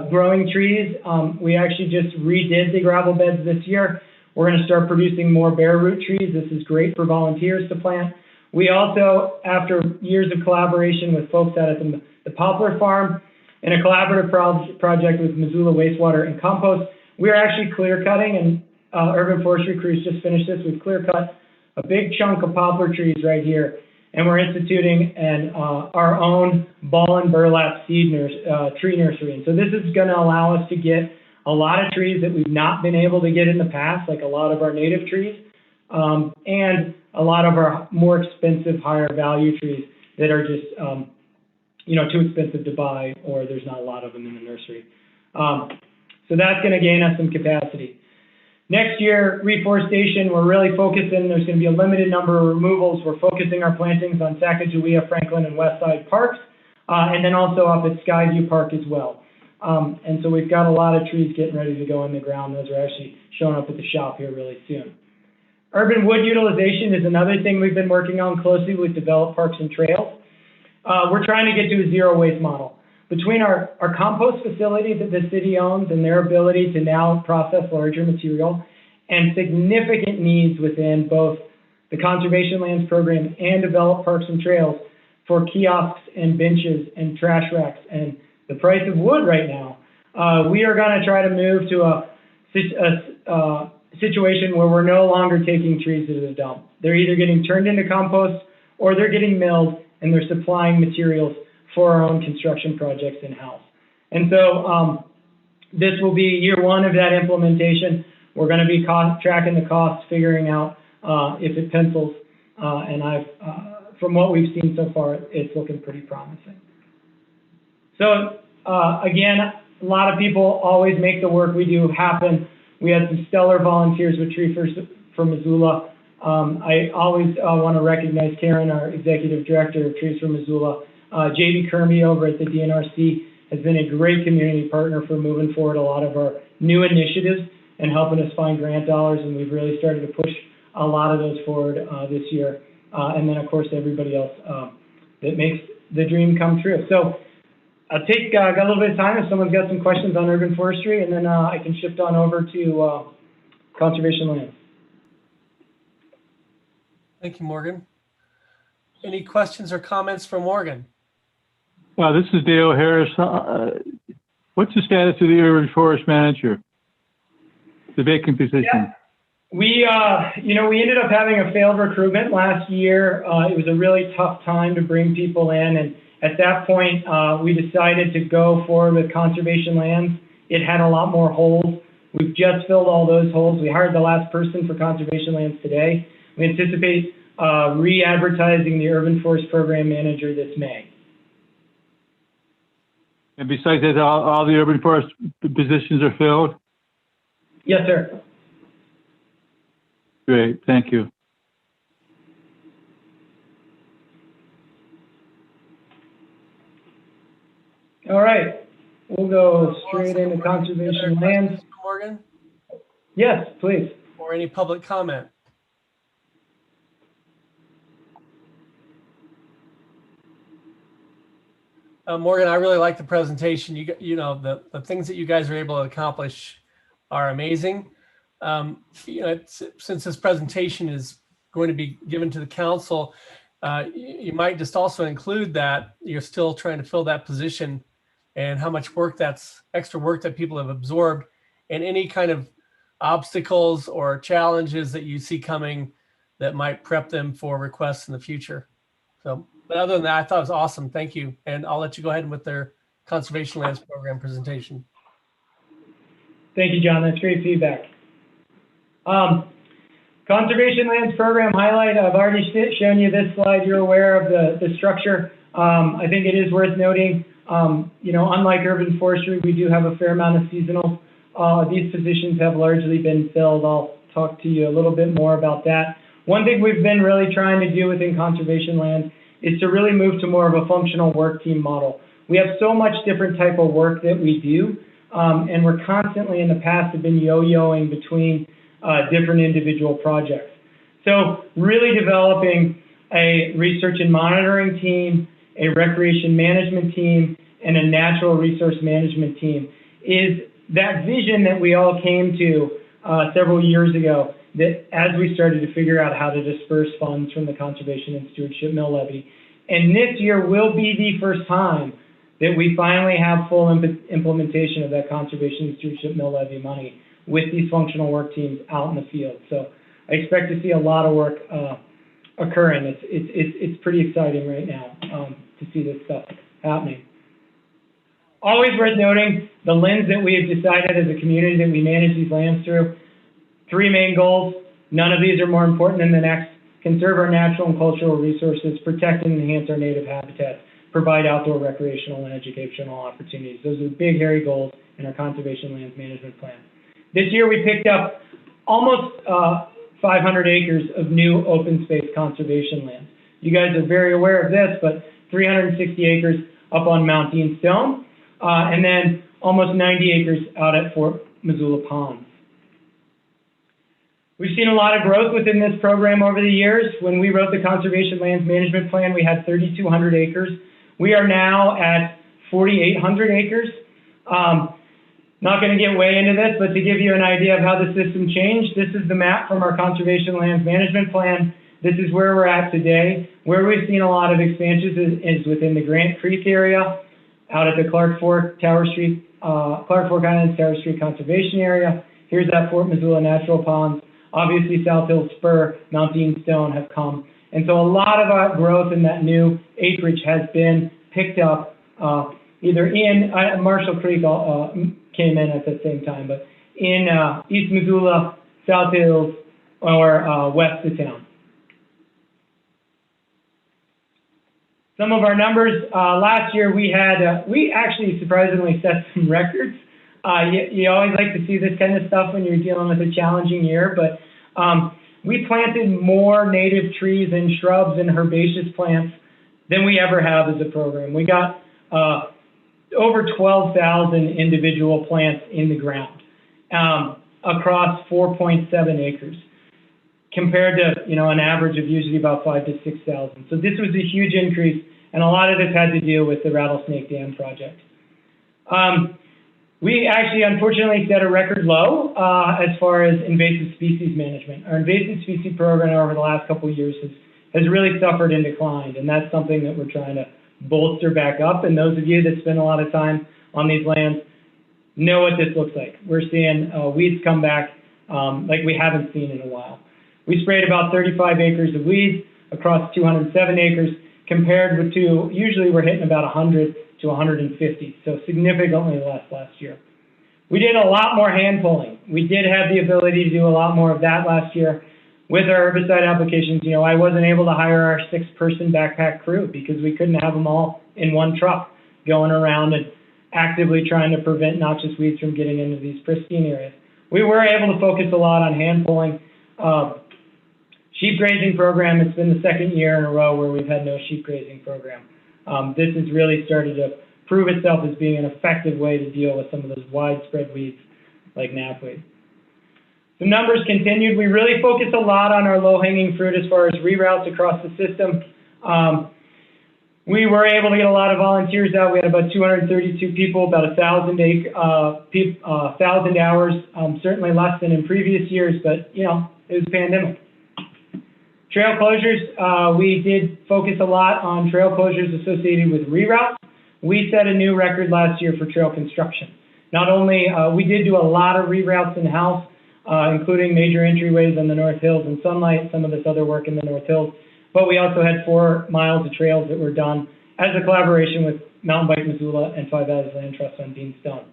growing trees. We actually just redid the gravel beds this year. We're going to start producing more bare root trees. This is great for volunteers to plant. We also, after years of collaboration with folks out at the Poplar Farm, in a collaborative project with Missoula Wastewater and Compost, we're actually clear cutting, and urban forestry crews just finished this. We've clear cut a big chunk of poplar trees right here, and we're instituting our own ball and burlap seed tree nursery. And so this is going to allow us to get a lot of trees that we've not been able to get in the past, like a lot of our native trees, and a lot of our more expensive, higher value trees that are just too expensive to buy, or there's not a lot of them in the nursery. So that's going to gain us some capacity. Next year, reforestation, we're really focusing, there's going to be a limited number of removals. We're focusing our plantings on Sacagawea, Franklin, and Westside parks, and then also up at Skyview Park as well. And so we've got a lot of trees getting ready to go in the ground. Those are actually showing up at the shop here really soon. Urban wood utilization is another thing we've been working on closely with developed parks and trails. We're trying to get to a zero waste model. Between our compost facility that the city owns and their ability to now process larger material, and significant needs within both the Conservation Lands Program and develop parks and trails for kiosks and benches and trash racks and the price of wood right now. We are going to try to move to a situation where we're no longer taking trees to the dump. They're either getting turned into compost or they're getting milled and they're supplying materials for our own construction projects in-house. And so this will be year one of that implementation. We're going to be tracking the costs, figuring out if it pencils, and from what we've seen so far, it's looking pretty promising. So again, a lot of people always make the work we do happen. We had some stellar volunteers with Tree for Missoula. I always want to recognize Karen, our Executive Director of Trees for Missoula. JB Kermy over at the DNRC has been a great community partner for moving forward a lot of our new initiatives and helping us find grant dollars, and we've really started to push a lot of those forward this year. And then, of course, everybody else that makes the dream come true. So I'll got a little bit of time if someone's got some questions on urban forestry, and then I can shift on over to conservation lands. Thank you, Morgan. Any questions or comments from Morgan? This is Dale Harris. What's the status of the urban forest manager? The vacant position? Yeah. We ended up having a failed recruitment last year. It was a really tough time to bring people in, and at that point, we decided to go forward with conservation lands. It had a lot more holes. We've just filled all those holes. We hired the last person for conservation lands today. We anticipate re-advertising the urban forest program manager this May. And besides that, all the urban forest positions are filled? Yes, sir. Great, thank you. All right, we'll go straight into conservation lands. Morgan? Yes, please. Or any public comment? Morgan, I really like the presentation. You know, the things that you guys are able to accomplish are amazing. Since this presentation is going to be given to the council, you might just also include that you're still trying to fill that position and how much work extra work that people have absorbed, and any kind of obstacles or challenges that you see coming that might prep them for requests in the future. So, but other than that, I thought it was awesome. Thank you. And I'll let you go ahead with their Conservation Lands Program presentation. Thank you, John. That's great feedback. Conservation Lands Program highlight. I've already shown you this slide. You're aware of the structure. I think it is worth noting, unlike urban forestry, we do have a fair amount of seasonal. These positions have largely been filled. I'll talk to you a little bit more about that. One thing we've been really trying to do within conservation lands is to really move to more of a functional work team model. We have so much different type of work that we do, and we're constantly in the past have been yo-yoing between different individual projects. So really developing a research and monitoring team, a recreation management team, and a natural resource management team is that vision that we all came to several years ago, that as we started to figure out how to disperse funds from the Conservation and Stewardship Mill Levy. And this year will be the first time that we finally have full implementation of that Conservation and Stewardship Mill Levy money with these functional work teams out in the field. So I expect to see a lot of work occurring. It's pretty exciting right now to see this stuff happening. Always worth noting the lens that we have decided as a community that we manage these lands through. 3 main goals. None of these are more important than the next. Conserve our natural and cultural resources, protect and enhance our native habitats, provide outdoor recreational and educational opportunities. Those are big, hairy goals in our Conservation Lands Management Plan. This year we picked up almost 500 acres of new open space conservation lands. You guys are very aware of this, but 360 acres up on Mount Dean Stone, and then almost 90 acres out at Fort Missoula Ponds. We've seen a lot of growth within this program over the years. When we wrote the Conservation Lands Management Plan, we had 3,200 acres. We are now at 4,800 acres. Not going to get way into this, but to give you an idea of how the system changed, this is the map from our Conservation Lands Management Plan. This is where we're at today. Where we've seen a lot of expansions is within the Grant Creek area, out at the Clark Fork Islands, Tower Street Conservation Area. Here's that Fort Missoula Natural Ponds. Obviously, South Hill Spur, Mount Dean Stone have come. And so a lot of our growth in that new acreage has been picked up either in, Marshall Creek came in at the same time, but in East Missoula, South Hills, or west of town. Some of our numbers, last year we actually surprisingly set some records. You always like to see this kind of stuff when you're dealing with a challenging year, but we planted more native trees and shrubs and herbaceous plants than we ever have as a program. We got over 12,000 individual plants in the ground across 4.7 acres, compared to an average of usually about 5,000 to 6,000. So this was a huge increase, and a lot of this had to deal with the Rattlesnake Dam project. We actually unfortunately set a record low as far as invasive species management. Our invasive species program over the last couple of years has really suffered and declined, and that's something that we're trying to bolster back up. And those of you that spend a lot of time on these lands know what this looks like. We're seeing weeds come back like we haven't seen in a while. We sprayed about 35 acres of weeds across 207 acres, compared to usually we're hitting about 100 to 150, so significantly less last year. We did a lot more hand pulling. We did have the ability to do a lot more of that last year with our herbicide applications. I wasn't able to hire our 6-person backpack crew because we couldn't have them all in one truck going around and actively trying to prevent noxious weeds from getting into these pristine areas. We were able to focus a lot on hand pulling. Sheep grazing program, it's been the second year in a row where we've had no sheep grazing program. This has really started to prove itself as being an effective way to deal with some of those widespread weeds like knapweed. The numbers continued. We really focused a lot on our low-hanging fruit as far as reroutes across the system. We were able to get a lot of volunteers out. We had about 232 people, about 1,000 hours, certainly less than in previous years, but it was a pandemic. Trail closures, we did focus a lot on trail closures associated with reroutes. We set a new record last year for trail construction. Not only, we did do a lot of reroutes in-house, including major entryways on the North Hills and Sunlight, some of this other work in the North Hills, but we also had 4 miles of trails that were done as a collaboration with Mountain Bike Missoula and Five Valleys Land Trust on Dean Stone.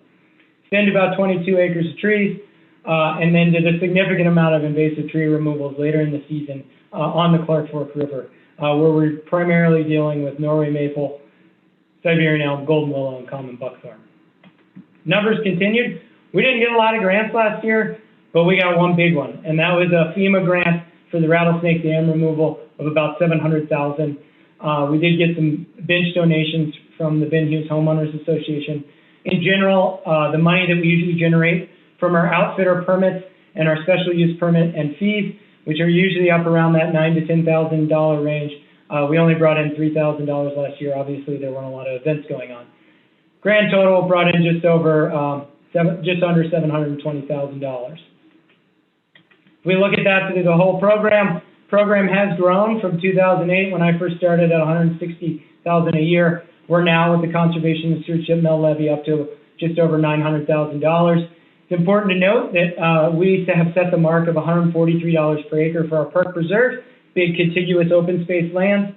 Thinned about 22 acres of trees, and then did a significant amount of invasive tree removals later in the season on the Clark Fork River, where we're primarily dealing with Norway maple, Siberian elm, golden willow, and common buckthorn. Numbers continued. We didn't get a lot of grants last year, but we got one big one, and that was a FEMA grant for the Rattlesnake Dam removal of about $700,000. We did get some bench donations from the Ben Hughes Homeowners Association. In general, the money that we usually generate from our outfitter permits and our special use permit and fees, which are usually up around that $9,000 to $10,000 range. We only brought in $3,000 last year. Obviously, there weren't a lot of events going on. Grand total brought in just under $720,000. If we look at that through the whole program has grown from 2008 when I first started at $160,000 a year. We're now with the Conservation and Stewardship Mill Levy up to just over $900,000. It's important to note that we have set the mark of $143 per acre for our park preserve, big contiguous open space lands.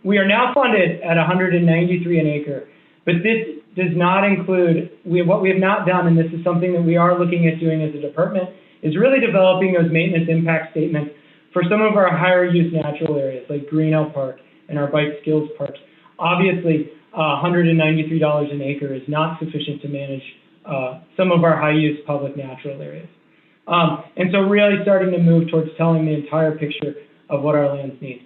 We are now funded at $193 an acre, but this does not include, what we have not done, and this is something that we are looking at doing as a department, is really developing those maintenance impact statements for some of our higher use natural areas like Greeno Park and our bike skills parks. Obviously, $193 an acre is not sufficient to manage some of our high-use public natural areas. And so really starting to move towards telling the entire picture of what our lands need.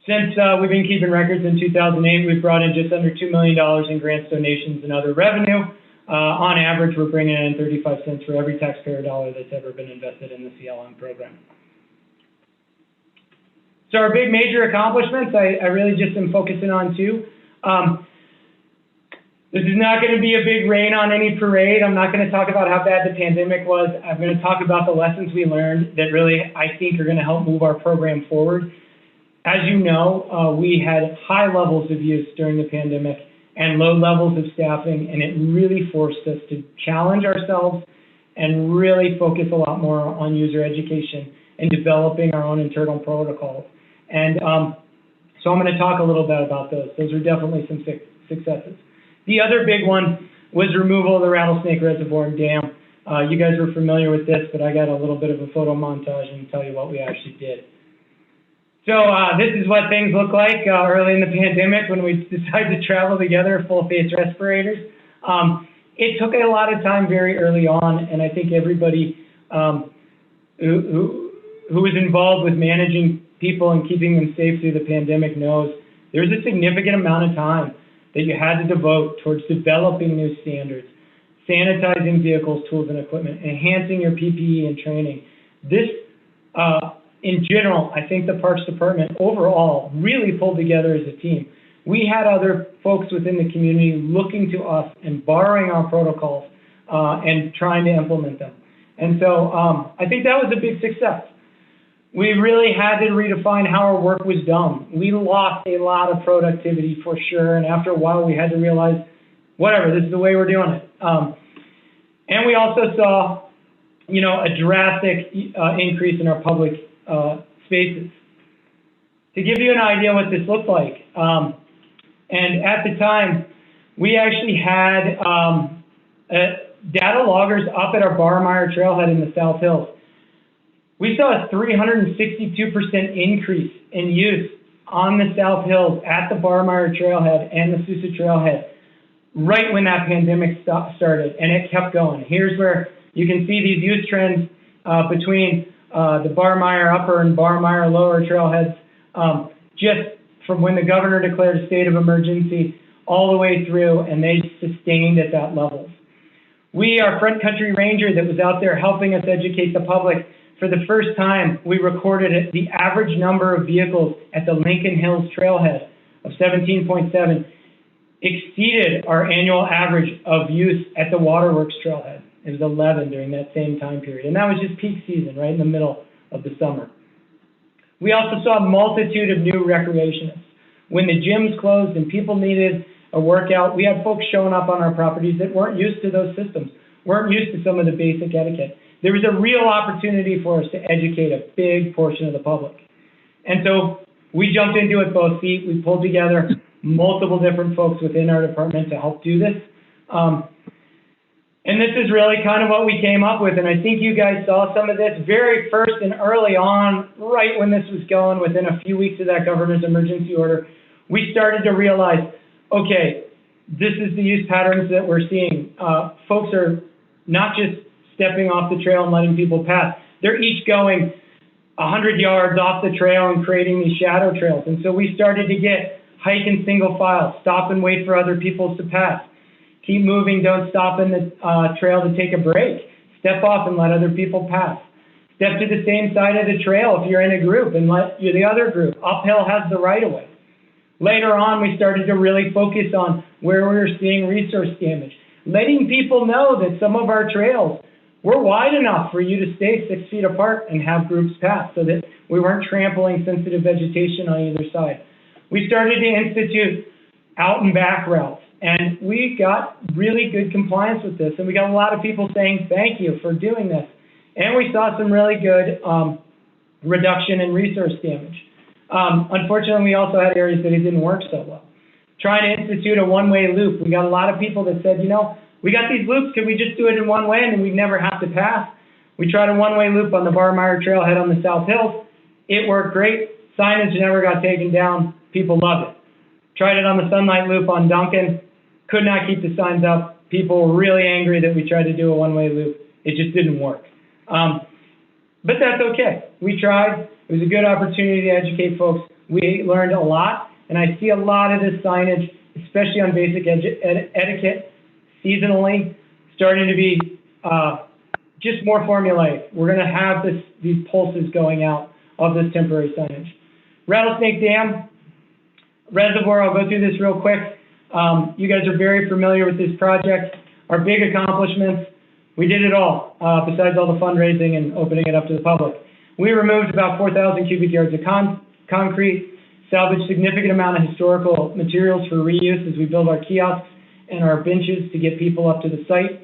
Since we've been keeping records in 2008, we've brought in just under $2 million in grants, donations, and other revenue. On average, we're bringing in 35 cents for every taxpayer dollar that's ever been invested in the CLM program. So our big major accomplishments, I really just am focusing on 2. This is not going to be a big rain on any parade. I'm not going to talk about how bad the pandemic was. I'm going to talk about the lessons we learned that really, I think, are going to help move our program forward. As you know, we had high levels of use during the pandemic and low levels of staffing, and it really forced us to challenge ourselves and really focus a lot more on user education and developing our own internal protocols. And so I'm going to talk a little bit about those. Those are definitely some successes. The other big one was removal of the Rattlesnake Reservoir and Dam. You guys were familiar with this, but I got a little bit of a photo montage and tell you what we actually did. So this is what things look like early in the pandemic when we decided to travel together, full face respirators. It took a lot of time very early on, and I think everybody who was involved with managing people and keeping them safe through the pandemic knows there's a significant amount of time that you had to devote towards developing new standards, sanitizing vehicles, tools, and equipment, enhancing your PPE and training. This, in general, I think the Parks Department overall really pulled together as a team. We had other folks within the community looking to us and borrowing our protocols and trying to implement them. And so I think that was a big success. We really had to redefine how our work was done. We lost a lot of productivity for sure, and after a while we had to realize, whatever, this is the way we're doing it. And we also saw, you know, a drastic increase in our public spaces. To give you an idea what this looked like, and at the time, we actually had data loggers up at our Barmeyer Trailhead in the South Hills. We saw a 362% increase in use on the South Hills at the Barmeyer Trailhead and the Sousa Trailhead right when that pandemic started, and it kept going. Here's where you can see these use trends between the Barmeyer Upper and Barmeyer Lower Trailheads, just from when the governor declared a state of emergency all the way through, and they sustained at that level. We, our front country ranger that was out there helping us educate the public, for the first time, we recorded the average number of vehicles at the Lincoln Hills Trailhead of 17.7 exceeded our annual average of use at the Waterworks Trailhead. It was 11 during that same time period. And that was just peak season, right in the middle of the summer. We also saw a multitude of new recreationists. When the gyms closed and people needed a workout, we had folks showing up on our properties that weren't used to those systems, weren't used to some of the basic etiquette. There was a real opportunity for us to educate a big portion of the public. And so we jumped into it both feet. We pulled together multiple different folks within our department to help do this. And this is really kind of what we came up with. And I think you guys saw some of this very first and early on, right when this was going, within a few weeks of that governor's emergency order, we started to realize, okay, this is the use patterns that we're seeing. Folks are not just stepping off the trail and letting people pass. They're each going 100 yards off the trail and creating these shadow trails. And so we started to get hike in single file, stop and wait for other people to pass. Keep moving, don't stop in the trail to take a break. Step off and let other people pass. Step to the same side of the trail if you're in a group and let the other group. Uphill has the right of way. Later on, we started to really focus on where we were seeing resource damage, letting people know that some of our trails were wide enough for you to stay 6 feet apart and have groups pass so that we weren't trampling sensitive vegetation on either side. We started to institute out and back routes, and we got really good compliance with this, and we got a lot of people saying thank you for doing this. And we saw some really good reduction in resource damage. Unfortunately, we also had areas that it didn't work so well. Trying to institute a one-way loop, we got a lot of people that said, you know, we got these loops, can we just do it in one way and then we'd never have to pass? We tried a one-way loop on the Barmeyer Trailhead on the South Hills. It worked great. Signage never got taken down. People loved it. Tried it on the Sunlight Loop on Duncan. Could not keep the signs up. People were really angry that we tried to do a one-way loop. It just didn't work. But that's okay. We tried. It was a good opportunity to educate folks. We learned a lot, and I see a lot of this signage, especially on basic etiquette, seasonally, starting to be just more formulaic. We're going to have these pulses going out of this temporary signage. Rattlesnake Dam, Reservoir, I'll go through this real quick. You guys are very familiar with this project. Our big accomplishments, we did it all, besides all the fundraising and opening it up to the public. We removed about 4,000 cubic yards of concrete, salvaged significant amount of historical materials for reuse as we build our kiosks and our benches to get people up to the site.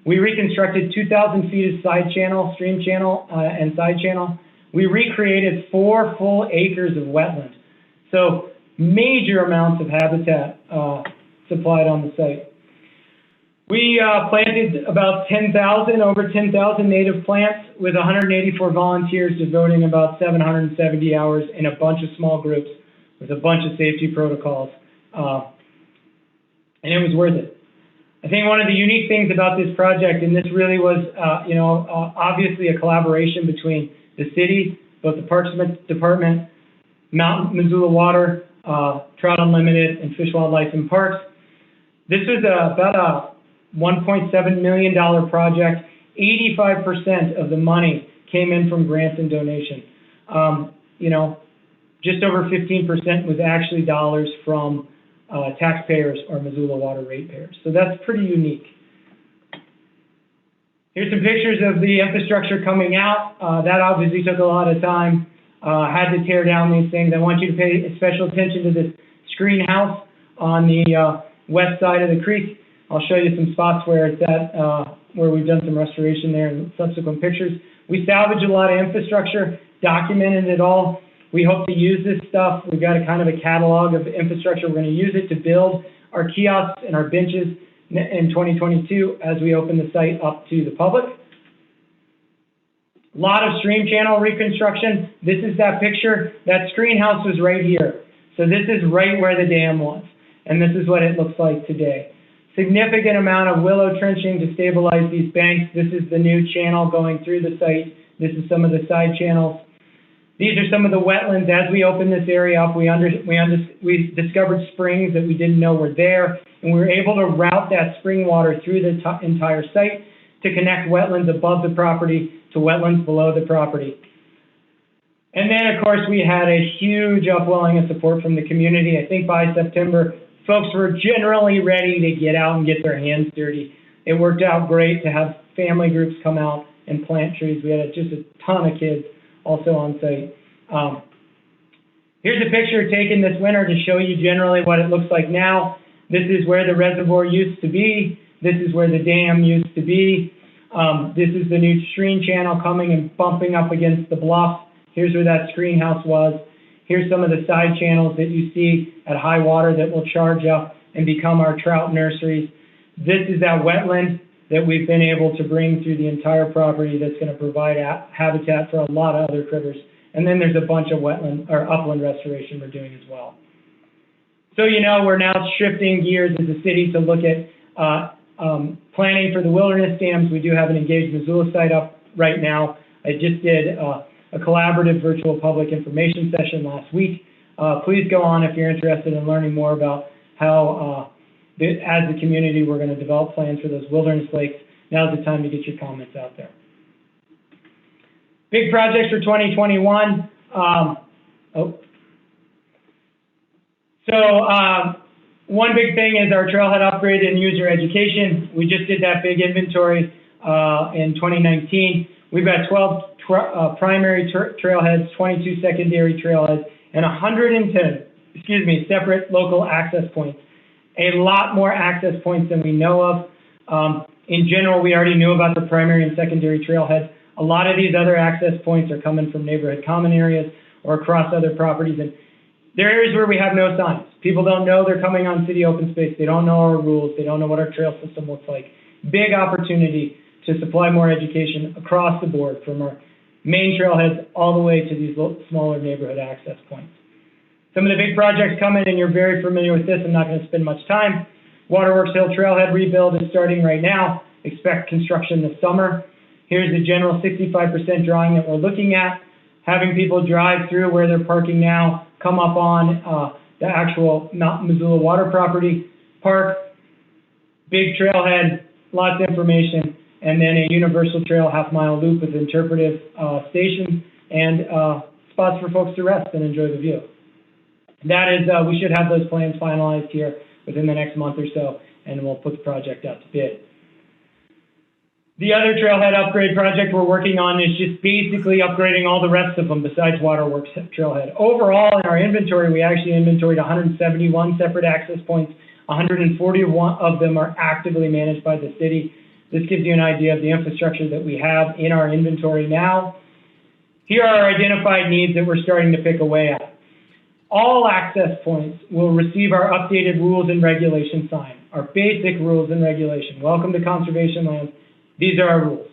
We reconstructed 2,000 feet of side channel, stream channel, and side channel. We recreated 4 full acres of wetland. So major amounts of habitat supplied on the site. We planted about over 10,000 native plants with 184 volunteers devoting about 770 hours in a bunch of small groups with a bunch of safety protocols. And it was worth it. I think one of the unique things about this project, and this really was, obviously a collaboration between the city, both the Parks Department, Missoula Water, Trout Unlimited, and Fish, Wildlife, and Parks. This was about a $1.7 million project. 85% of the money came in from grants and donations. Just over 15% was actually dollars from taxpayers or Missoula Water ratepayers. So that's pretty unique. Here's some pictures of the infrastructure coming out. That obviously took a lot of time. Had to tear down these things. I want you to pay special attention to this screen house on the west side of the creek. I'll show you some spots where it's at, where we've done some restoration there in subsequent pictures. We salvaged a lot of infrastructure, documented it all. We hope to use this stuff. We've got a kind of a catalog of infrastructure. We're going to use it to build our kiosks and our benches in 2022 as we open the site up to the public. A lot of stream channel reconstruction. This is that picture. That screen house was right here. So this is right where the dam was. And this is what it looks like today. Significant amount of willow trenching to stabilize these banks. This is the new channel going through the site. This is some of the side channels. These are some of the wetlands. As we open this area up, we discovered springs that we didn't know were there, and we were able to route that spring water through the entire site to connect wetlands above the property to wetlands below the property. And then, of course, we had a huge upwelling of support from the community. I think by September, folks were generally ready to get out and get their hands dirty. It worked out great to have family groups come out and plant trees. We had just a ton of kids also on site. Here's a picture taken this winter to show you generally what it looks like now. This is where the reservoir used to be. This is where the dam used to be. This is the new stream channel coming and bumping up against the bluff. Here's where that screen house was. Here's some of the side channels that you see at high water that will charge up and become our trout nurseries. This is that wetland that we've been able to bring through the entire property that's going to provide habitat for a lot of other critters. And then there's a bunch of wetland or upland restoration we're doing as well. So, we're now shifting gears as a city to look at planning for the wilderness dams. We do have an Engaged Missoula site up right now. I just did a collaborative virtual public information session last week. Please go on if you're interested in learning more about how as a community, we're going to develop plans for those wilderness lakes. Now's the time to get your comments out there. Big projects for 2021. One big thing is our trailhead upgrade and user education. We just did that big inventory in 2019. We've got 12 primary trailheads, 22 secondary trailheads, and 110, separate local access points. A lot more access points than we know of. In general, we already knew about the primary and secondary trailheads. A lot of these other access points are coming from neighborhood common areas or across other properties. And there are areas where we have no signs. People don't know they're coming on city open space. They don't know our rules. They don't know what our trail system looks like. Big opportunity to supply more education across the board from our main trailheads all the way to these smaller neighborhood access points. Some of the big projects coming, and you're very familiar with this, I'm not going to spend much time. Waterworks Hill Trailhead rebuild is starting right now. Expect construction this summer. Here's the general 65% drawing that we're looking at. Having people drive through where they're parking now, come up on the actual Missoula Water property, park, big trailhead, lots of information, and then a universal trail half-mile loop with interpretive stations and spots for folks to rest and enjoy the view. That is, we should have those plans finalized here within the next month or so, and we'll put the project out to bid. The other trailhead upgrade project we're working on is just basically upgrading all the rest of them besides Waterworks Trailhead. Overall, in our inventory, we actually inventoried 171 separate access points. 141 of them are actively managed by the city. This gives you an idea of the infrastructure that we have in our inventory now. Here are our identified needs that we're starting to pick away at. All access points will receive our updated rules and regulation sign, our basic rules and regulation. Welcome to conservation land. These are our rules.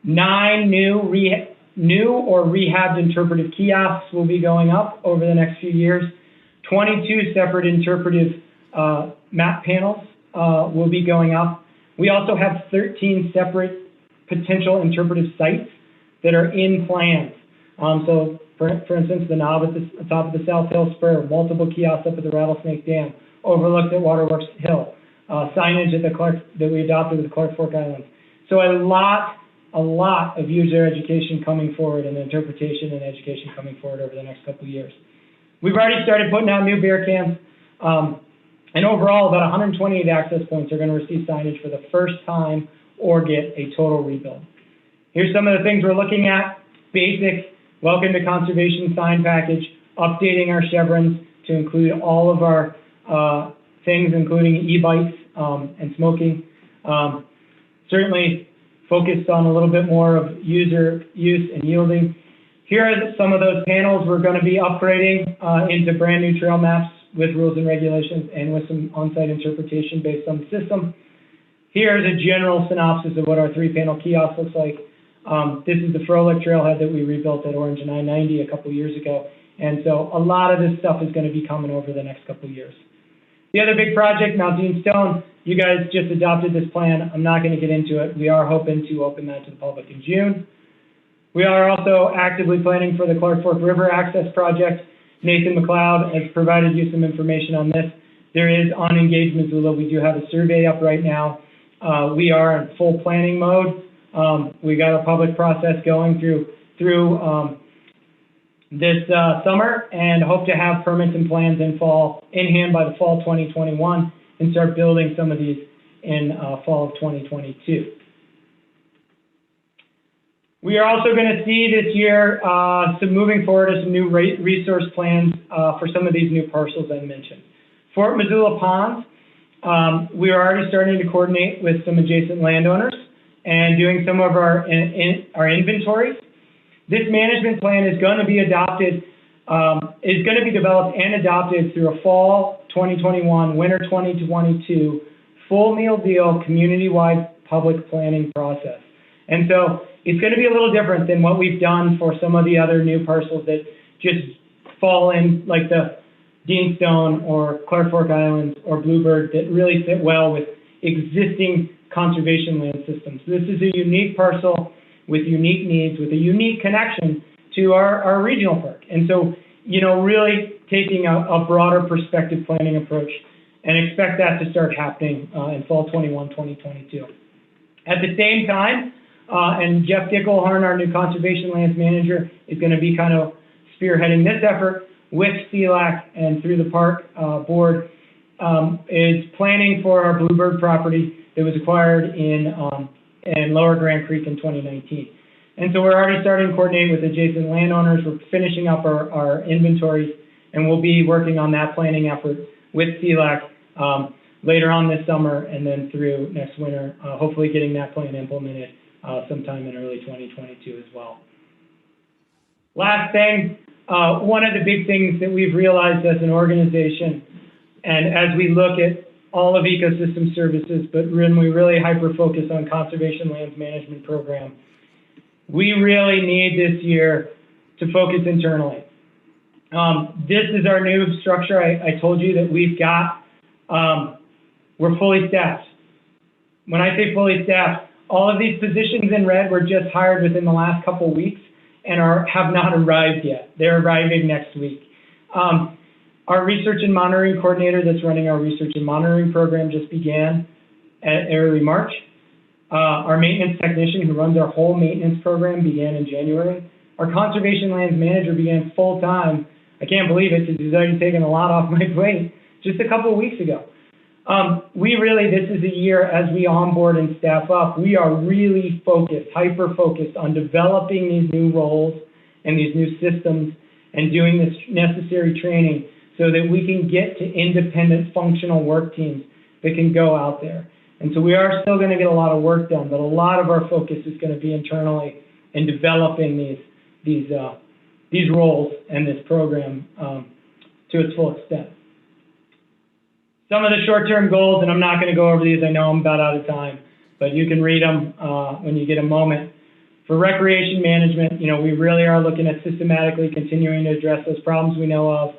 9 new or rehabbed interpretive kiosks will be going up over the next few years. 22 separate interpretive map panels will be going up. We also have 13 separate potential interpretive sites that are in plans. So for instance, the knob at the top of the South Hill Spur, multiple kiosks up at the Rattlesnake Dam, overlooked at Waterworks Hill, signage at that we adopted with Clark Fork Islands. So a lot of user education coming forward and interpretation and education coming forward over the next couple of years. We've already started putting out new bear cams, and overall about 128 access points are going to receive signage for the first time or get a total rebuild. Here's some of the things we're looking at. Basic, welcome to conservation sign package, updating our chevrons to include all of our things, including e-bikes and smoking. Certainly focused on a little bit more of user use and yielding. Here are some of those panels we're going to be upgrading into brand new trail maps with rules and regulations and with some on-site interpretation based on the system. Here's a general synopsis of what our 3-panel kiosk looks like. This is the Frolic trailhead that we rebuilt at Orange and I-90 a couple years ago. And so a lot of this stuff is going to be coming over the next couple of years. The other big project, Mount Dean Stone, you guys just adopted this plan. I'm not going to get into it. We are hoping to open that to the public in June. We are also actively planning for the Clark Fork River Access Project. Nathan McLeod has provided you some information on this. There is on engagement, Zula. We do have a survey up right now. We are in full planning mode. We got a public process going through this summer and hope to have permits and plans in hand by the fall 2021 and start building some of these in fall of 2022. We are also going to see this year some moving forward to some new resource plans for some of these new parcels I mentioned. Fort Missoula Ponds, we are already starting to coordinate with some adjacent landowners and doing some of our inventories. This management plan is going to be adopted, is going to be developed and adopted through a fall 2021, winter 2022, full meal deal, community-wide public planning process. And so it's going to be a little different than what we've done for some of the other new parcels that just fall in, like the Deanstone or Clark Fork Islands or Bluebird, that really fit well with existing conservation land systems. This is a unique parcel with unique needs, with a unique connection to our regional park. And so, you know, really taking a broader perspective planning approach, and expect that to start happening in fall 21, 2022. At the same time, and Jeff Dickelhorn, our new conservation lands manager, is going to be kind of spearheading this effort with CLAC and through the park board, is planning for our Bluebird property that was acquired in Lower Grand Creek in 2019. And so we're already starting to coordinate with adjacent landowners. We're finishing up our inventories, and we'll be working on that planning effort with CLAC later on this summer and then through next winter, hopefully getting that plan implemented sometime in early 2022 as well. Last thing, one of the big things that we've realized as an organization, and as we look at all of ecosystem services, but when we really hyper-focus on conservation lands management program, we really need this year to focus internally. This is our new structure. I told you that we've got, we're fully staffed. When I say fully staffed, all of these positions in red were just hired within the last couple of weeks and have not arrived yet. They're arriving next week. Our research and monitoring coordinator that's running our research and monitoring program just began at early March. Our maintenance technician who runs our whole maintenance program began in January. Our conservation lands manager began full-time. I can't believe it because he's already taken a lot off my plate just a couple of weeks ago. This is a year as we onboard and staff up, we are really focused, hyper-focused on developing these new roles and these new systems and doing this necessary training so that we can get to independent functional work teams that can go out there. And so we are still going to get a lot of work done, but a lot of our focus is going to be internally in developing these roles and this program to its full extent. Some of the short-term goals, and I'm not going to go over these, I know I'm about out of time, but you can read them when you get a moment. For recreation management, we really are looking at systematically continuing to address those problems we know of.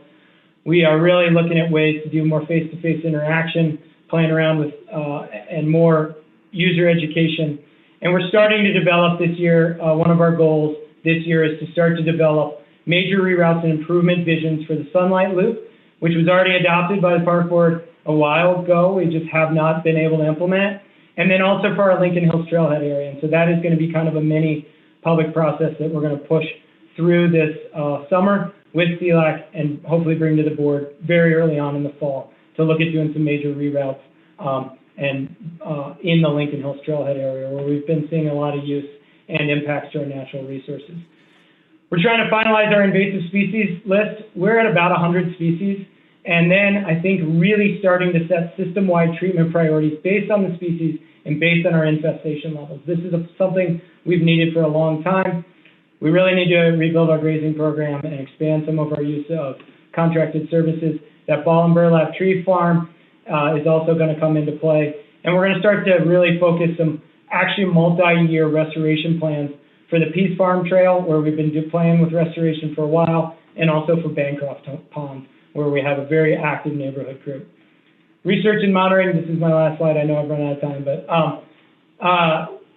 We are really looking at ways to do more face-to-face interaction, playing around with and more user education. And we're starting to develop this year, one of our goals this year is to start to develop major reroutes and improvement visions for the sunlight loop, which was already adopted by the park board a while ago. We just have not been able to implement it. And then also for our Lincoln Hills Trailhead area. And so that is going to be kind of a mini public process that we're going to push through this summer with CLAC and hopefully bring to the board very early on in the fall to look at doing some major reroutes in the Lincoln Hills Trailhead area where we've been seeing a lot of use and impacts to our natural resources. We're trying to finalize our invasive species list. We're at about 100 species. And then I think really starting to set system-wide treatment priorities based on the species and based on our infestation levels. This is something we've needed for a long time. We really need to rebuild our grazing program and expand some of our use of contracted services. That ball and burlap tree farm is also going to come into play. And we're going to start to really focus some actually multi-year restoration plans for the Peace Farm Trail, where we've been playing with restoration for a while, and also for Bancroft Pond, where we have a very active neighborhood group. Research and monitoring, this is my last slide. I know I've run out of time, but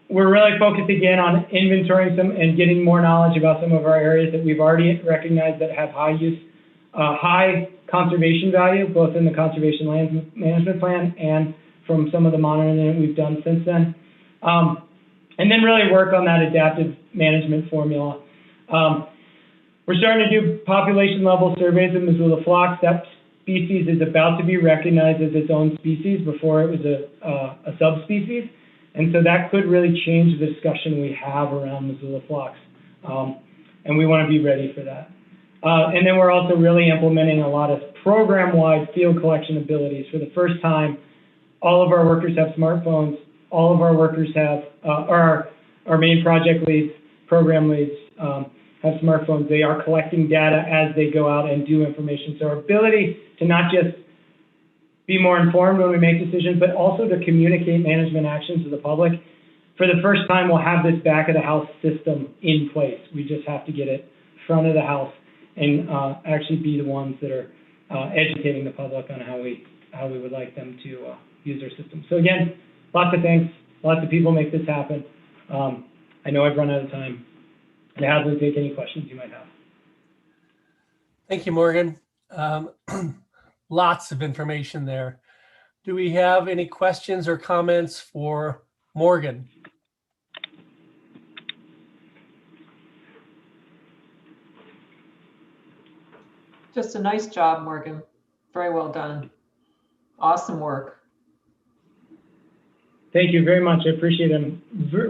we're really focused again on inventorying some and getting more knowledge about some of our areas that we've already recognized that have high use, high conservation value, both in the conservation land management plan and from some of the monitoring that we've done since then. And then really work on that adaptive management formula. We're starting to do population level surveys of Missoula phlox. That species is about to be recognized as its own species before it was a subspecies. And so that could really change the discussion we have around Missoula phlox. And we want to be ready for that. And then we're also really implementing a lot of program-wide field collection abilities. For the first time, all of our workers have smartphones. All of our workers have, our main project leads, program leads, have smartphones. They are collecting data as they go out and do information. So our ability to not just be more informed when we make decisions, but also to communicate management actions to the public. For the first time, we'll have this back of the house system in place. We just have to get it front of the house and actually be the ones that are educating the public on how we would like them to use our system. So again, lots of thanks. Lots of people make this happen. I know I've run out of time. And happily take any questions you might have. Thank you, Morgan. Lots of information there. Do we have any questions or comments for Morgan? Just a nice job, Morgan. Very well done. Awesome work. Thank you very much. I appreciate it. I'm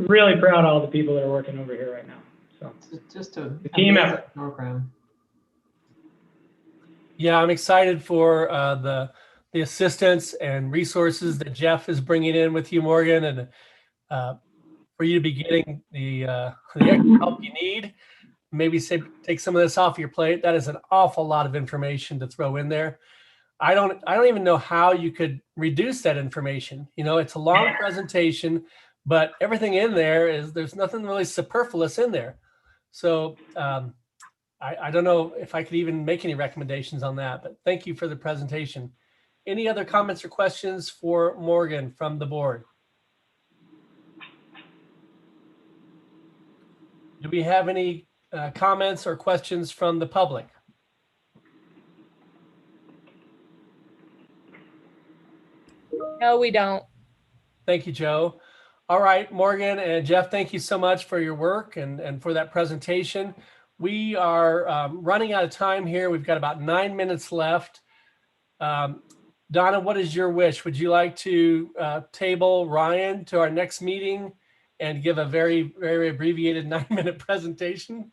really proud of all the people that are working over here right now. So it's just a team effort program. Yeah, I'm excited for the assistance and resources that Jeff is bringing in with you, Morgan, and for you to be getting the extra help you need. Maybe take some of this off your plate. That is an awful lot of information to throw in there. I don't even know how you could reduce that information. It's a long presentation, but everything in there there's nothing really superfluous in there. So I don't know if I could even make any recommendations on that, but thank you for the presentation. Any other comments or questions for Morgan from the board? Do we have any comments or questions from the public? No, we don't. Thank you, Joe. All right, Morgan and Jeff, thank you so much for your work and for that presentation. We are running out of time here. We've got about 9 minutes left. Donna, what is your wish? Would you like to table Ryan to our next meeting and give a very, very abbreviated 9-minute presentation?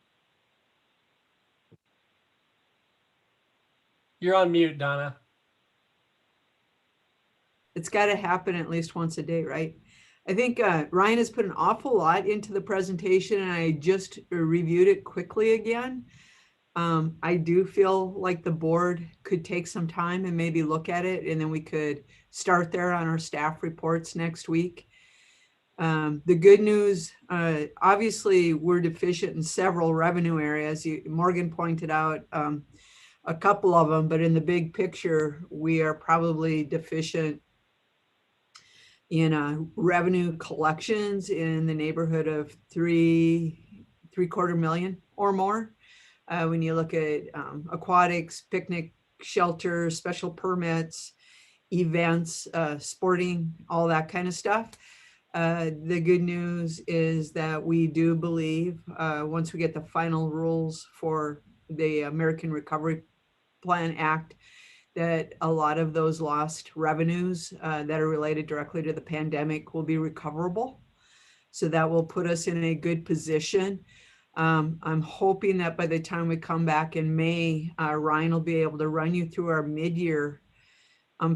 You're on mute, Donna. It's got to happen at least once a day, right? I think Ryan has put an awful lot into the presentation, and I just reviewed it quickly again. I do feel like the board could take some time and maybe look at it, and then we could start there on our staff reports next week. The good news, obviously, we're deficient in several revenue areas. Morgan pointed out a couple of them, but in the big picture, we are probably deficient in revenue collections in the neighborhood of $3.25 million or more. When you look at aquatics, picnic shelters, special permits, events, sporting, all that kind of stuff. The good news is that we do believe once we get the final rules for the American Recovery Plan Act, that a lot of those lost revenues that are related directly to the pandemic will be recoverable. So that will put us in a good position. I'm hoping that by the time we come back in May, Ryan will be able to run you through our mid-year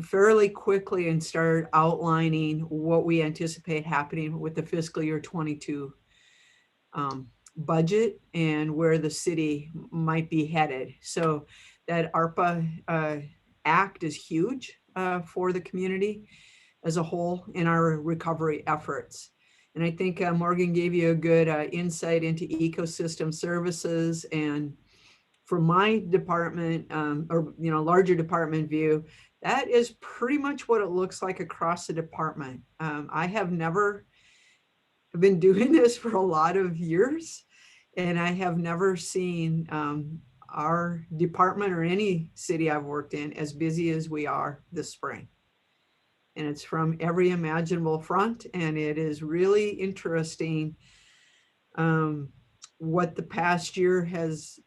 fairly quickly and start outlining what we anticipate happening with the fiscal year 22 budget and where the city might be headed. So that ARPA act is huge for the community as a whole in our recovery efforts. And I think Morgan gave you a good insight into ecosystem services. And from my department, or larger department view, that is pretty much what it looks like across the department. I have never been doing this for a lot of years, and I have never seen our department or any city I've worked in as busy as we are this spring. And it's from every imaginable front, and it is really interesting what the past year has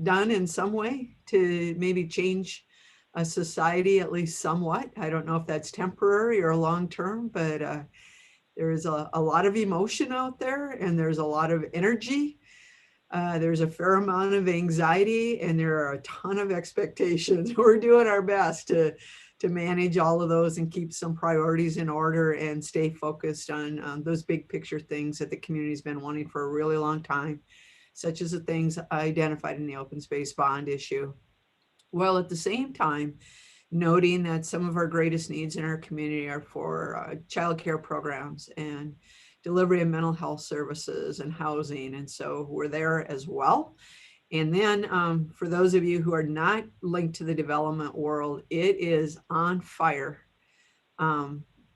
done in some way to maybe change a society, at least somewhat. I don't know if that's temporary or long-term, but there is a lot of emotion out there, and there's a lot of energy. There's a fair amount of anxiety, and there are a ton of expectations. We're doing our best to manage all of those and keep some priorities in order and stay focused on those big picture things that the community's been wanting for a really long time, such as the things identified in the open space bond issue. While at the same time, noting that some of our greatest needs in our community are for childcare programs and delivery of mental health services and housing. And so we're there as well. And then for those of you who are not linked to the development world, it is on fire,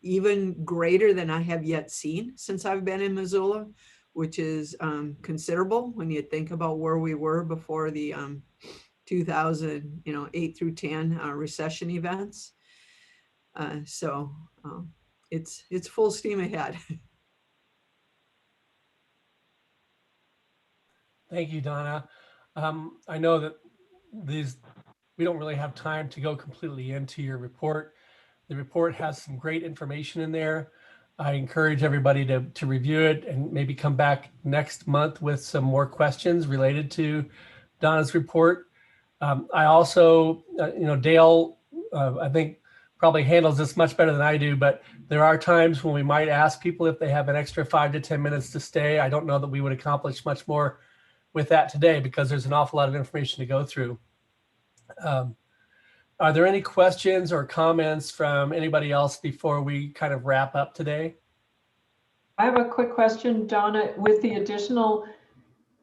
even greater than I have yet seen since I've been in Missoula, which is considerable when you think about where we were before the 2008 through 10 recession events. So it's full steam ahead. Thank you, Donna. I know that we don't really have time to go completely into your report. The report has some great information in there. I encourage everybody to review it and maybe come back next month with some more questions related to Donna's report. I also, Dale, I think probably handles this much better than I do, but there are times when we might ask people if they have an extra 5 to 10 minutes to stay. I don't know that we would accomplish much more with that today because there's an awful lot of information to go through. Are there any questions or comments from anybody else before we kind of wrap up today? I have a quick question, Donna. With the additional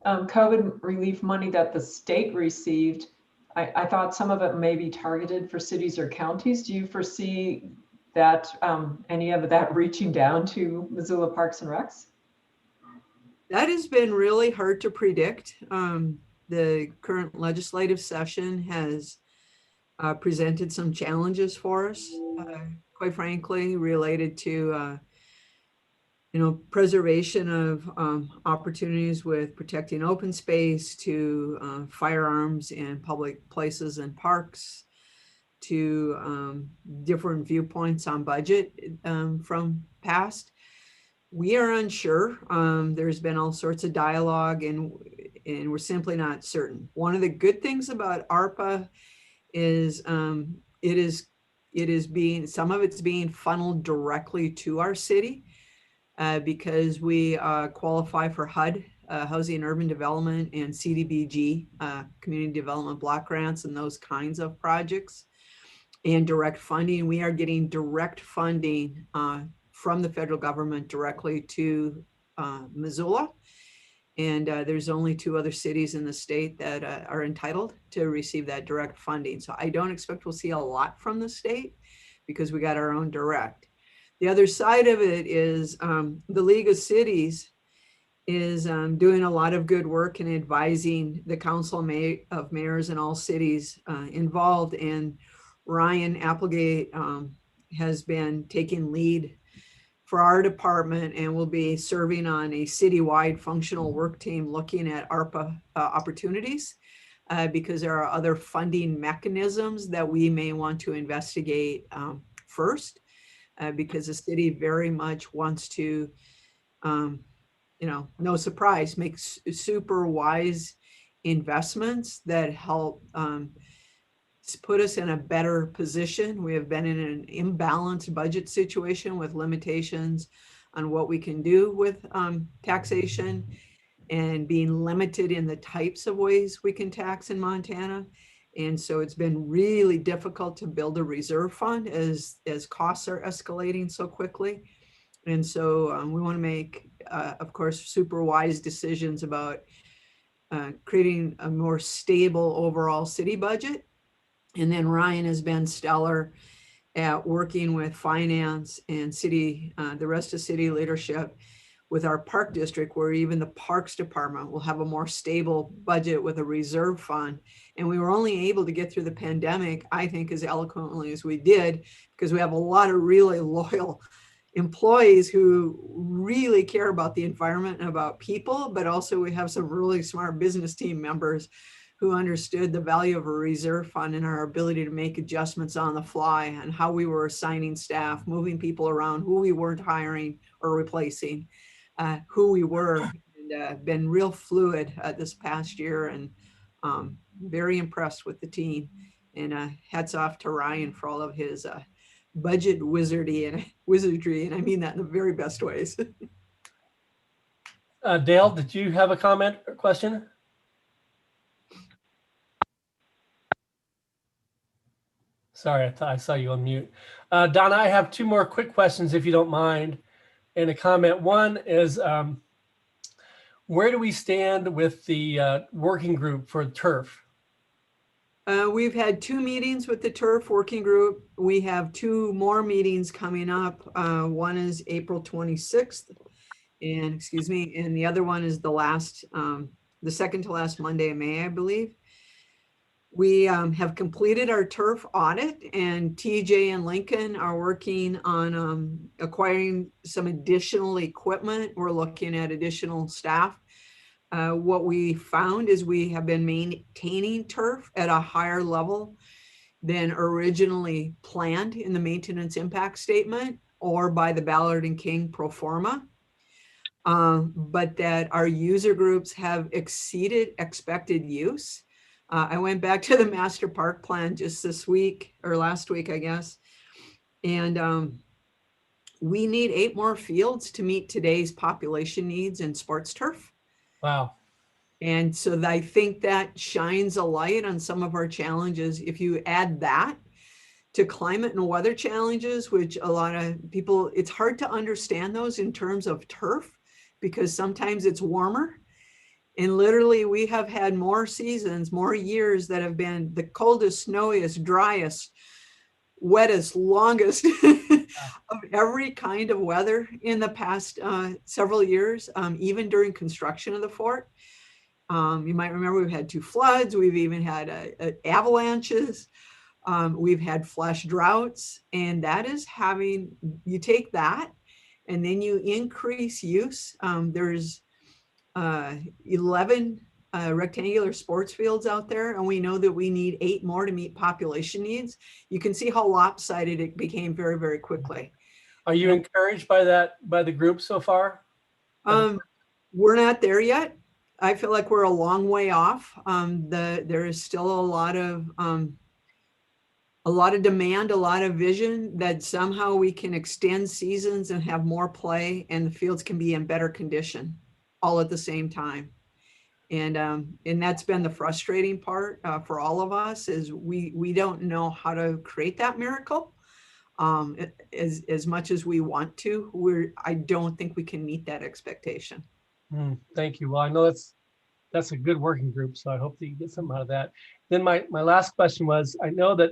COVID relief money that the state received, I thought some of it may be targeted for cities or counties. Do you foresee that any of that reaching down to Missoula Parks and Recs? That has been really hard to predict. The current legislative session has presented some challenges for us, quite frankly, related to preservation of opportunities with protecting open space, to firearms in public places and parks, to different viewpoints on budget from past. We are unsure. There's been all sorts of dialogue, and we're simply not certain. One of the good things about ARPA is it is being, some of it's being funneled directly to our city because we qualify for HUD, Housing and Urban Development, and CDBG, Community Development Block Grants, and those kinds of projects, and direct funding. We are getting direct funding from the federal government directly to Missoula. And there's only 2 other cities in the state that are entitled to receive that direct funding. So I don't expect we'll see a lot from the state because we got our own direct. The other side of it is the League of Cities is doing a lot of good work in advising the Council of Mayors in all cities involved. And Ryan Applegate has been taking lead for our department and will be serving on a citywide functional work team looking at ARPA opportunities because there are other funding mechanisms that we may want to investigate first because the city very much wants to, no surprise, make super wise investments that help put us in a better position. We have been in an imbalanced budget situation with limitations on what we can do with taxation and being limited in the types of ways we can tax in Montana. And so it's been really difficult to build a reserve fund as costs are escalating so quickly. And so we want to make, of course, super wise decisions about creating a more stable overall city budget. And then Ryan has been stellar at working with finance and city, the rest of city leadership with our park district, where even the parks department will have a more stable budget with a reserve fund. And we were only able to get through the pandemic, I think, as eloquently as we did, because we have a lot of really loyal employees who really care about the environment and about people, but also we have some really smart business team members who understood the value of a reserve fund and our ability to make adjustments on the fly and how we were assigning staff, moving people around, who we weren't hiring or replacing, who we were, and been real fluid this past year, and very impressed with the team. And hats off to Ryan for all of his budget wizardry, and I mean that in the very best ways. Dale, did you have a comment or question? Sorry, I saw you on mute. Donna, I have 2 more quick questions, if you don't mind, and a comment. One is, where do we stand with the working group for turf? We've had 2 meetings with the turf working group. We have 2 more meetings coming up. One is April 26th, and the other one is the second to last Monday of May, I believe. We have completed our turf audit, and TJ and Lincoln are working on acquiring some additional equipment. We're looking at additional staff. What we found is we have been maintaining turf at a higher level than originally planned in the maintenance impact statement or by the Ballard and King pro forma, but that our user groups have exceeded expected use. I went back to the master park plan just this week or last week, I guess. And we need 8 more fields to meet today's population needs in sports turf. Wow. And so I think that shines a light on some of our challenges. If you add that to climate and weather challenges, which a lot of people, it's hard to understand those in terms of turf because sometimes it's warmer. And literally we have had more seasons, more years that have been the coldest, snowiest, driest, wettest, longest of every kind of weather in the past several years, even during construction of the fort. You might remember we've had 2 floods. We've even had avalanches. We've had flash droughts, and that is you take that and then you increase use. There's 11 rectangular sports fields out there, and we know that we need 8 more to meet population needs. You can see how lopsided it became very, very quickly. Are you encouraged by that, by the group so far? We're not there yet. I feel like we're a long way off. There is still a lot of demand, a lot of vision that somehow we can extend seasons and have more play, and the fields can be in better condition all at the same time. And that's been the frustrating part for all of us, is we don't know how to create that miracle as much as we want to. I don't think we can meet that expectation. Thank you. Well, I know that's a good working group, so I hope that you get something out of that. Then my last question was, I know that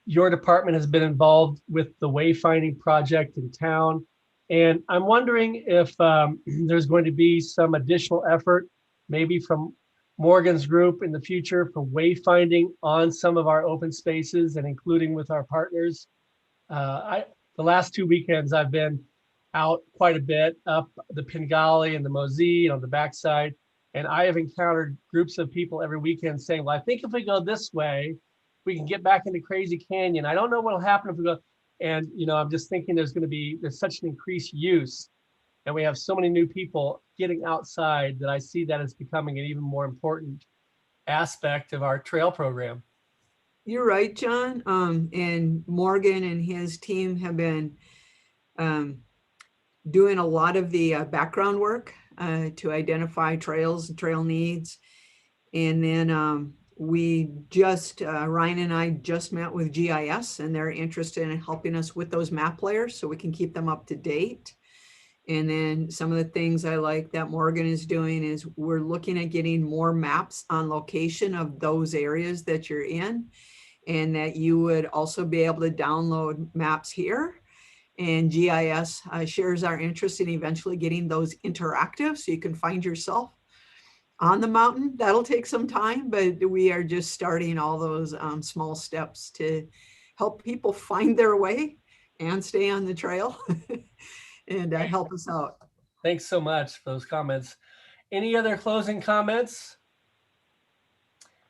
your department has been involved with the wayfinding project in town, and I'm wondering if there's going to be some additional effort, maybe from Morgan's group in the future, for wayfinding on some of our open spaces and including with our partners. The last 2 weekends I've been out quite a bit up the Pingali and the Mosee on the backside, and I have encountered groups of people every weekend saying, well, I think if we go this way, we can get back into Crazy Canyon. I don't know what'll happen if we go. And, I'm just thinking there's such an increased use, and we have so many new people getting outside, that I see that as becoming an even more important aspect of our trail program. You're right, John. And Morgan and his team have been doing a lot of the background work to identify trails and trail needs. And then Ryan and I just met with GIS, and they're interested in helping us with those map layers so we can keep them up to date. And then some of the things I like that Morgan is doing is we're looking at getting more maps on location of those areas that you're in, and that you would also be able to download maps here. And GIS shares our interest in eventually getting those interactive, so you can find yourself on the mountain. That'll take some time, but we are just starting all those small steps to help people find their way and stay on the trail and help us out. Thanks so much for those comments. Any other closing comments?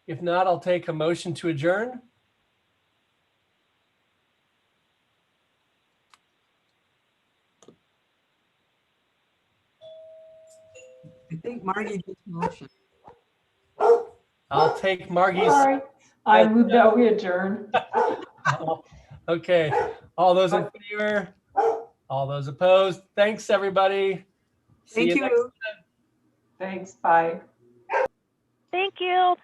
If not, I'll take a motion to adjourn. I think Margie did the motion. I'll take Margie's. Sorry, I moved that we adjourn. Okay, all those in favor? All those opposed? Thanks, everybody. See Thank you you. next time. Thanks, bye. Thank you.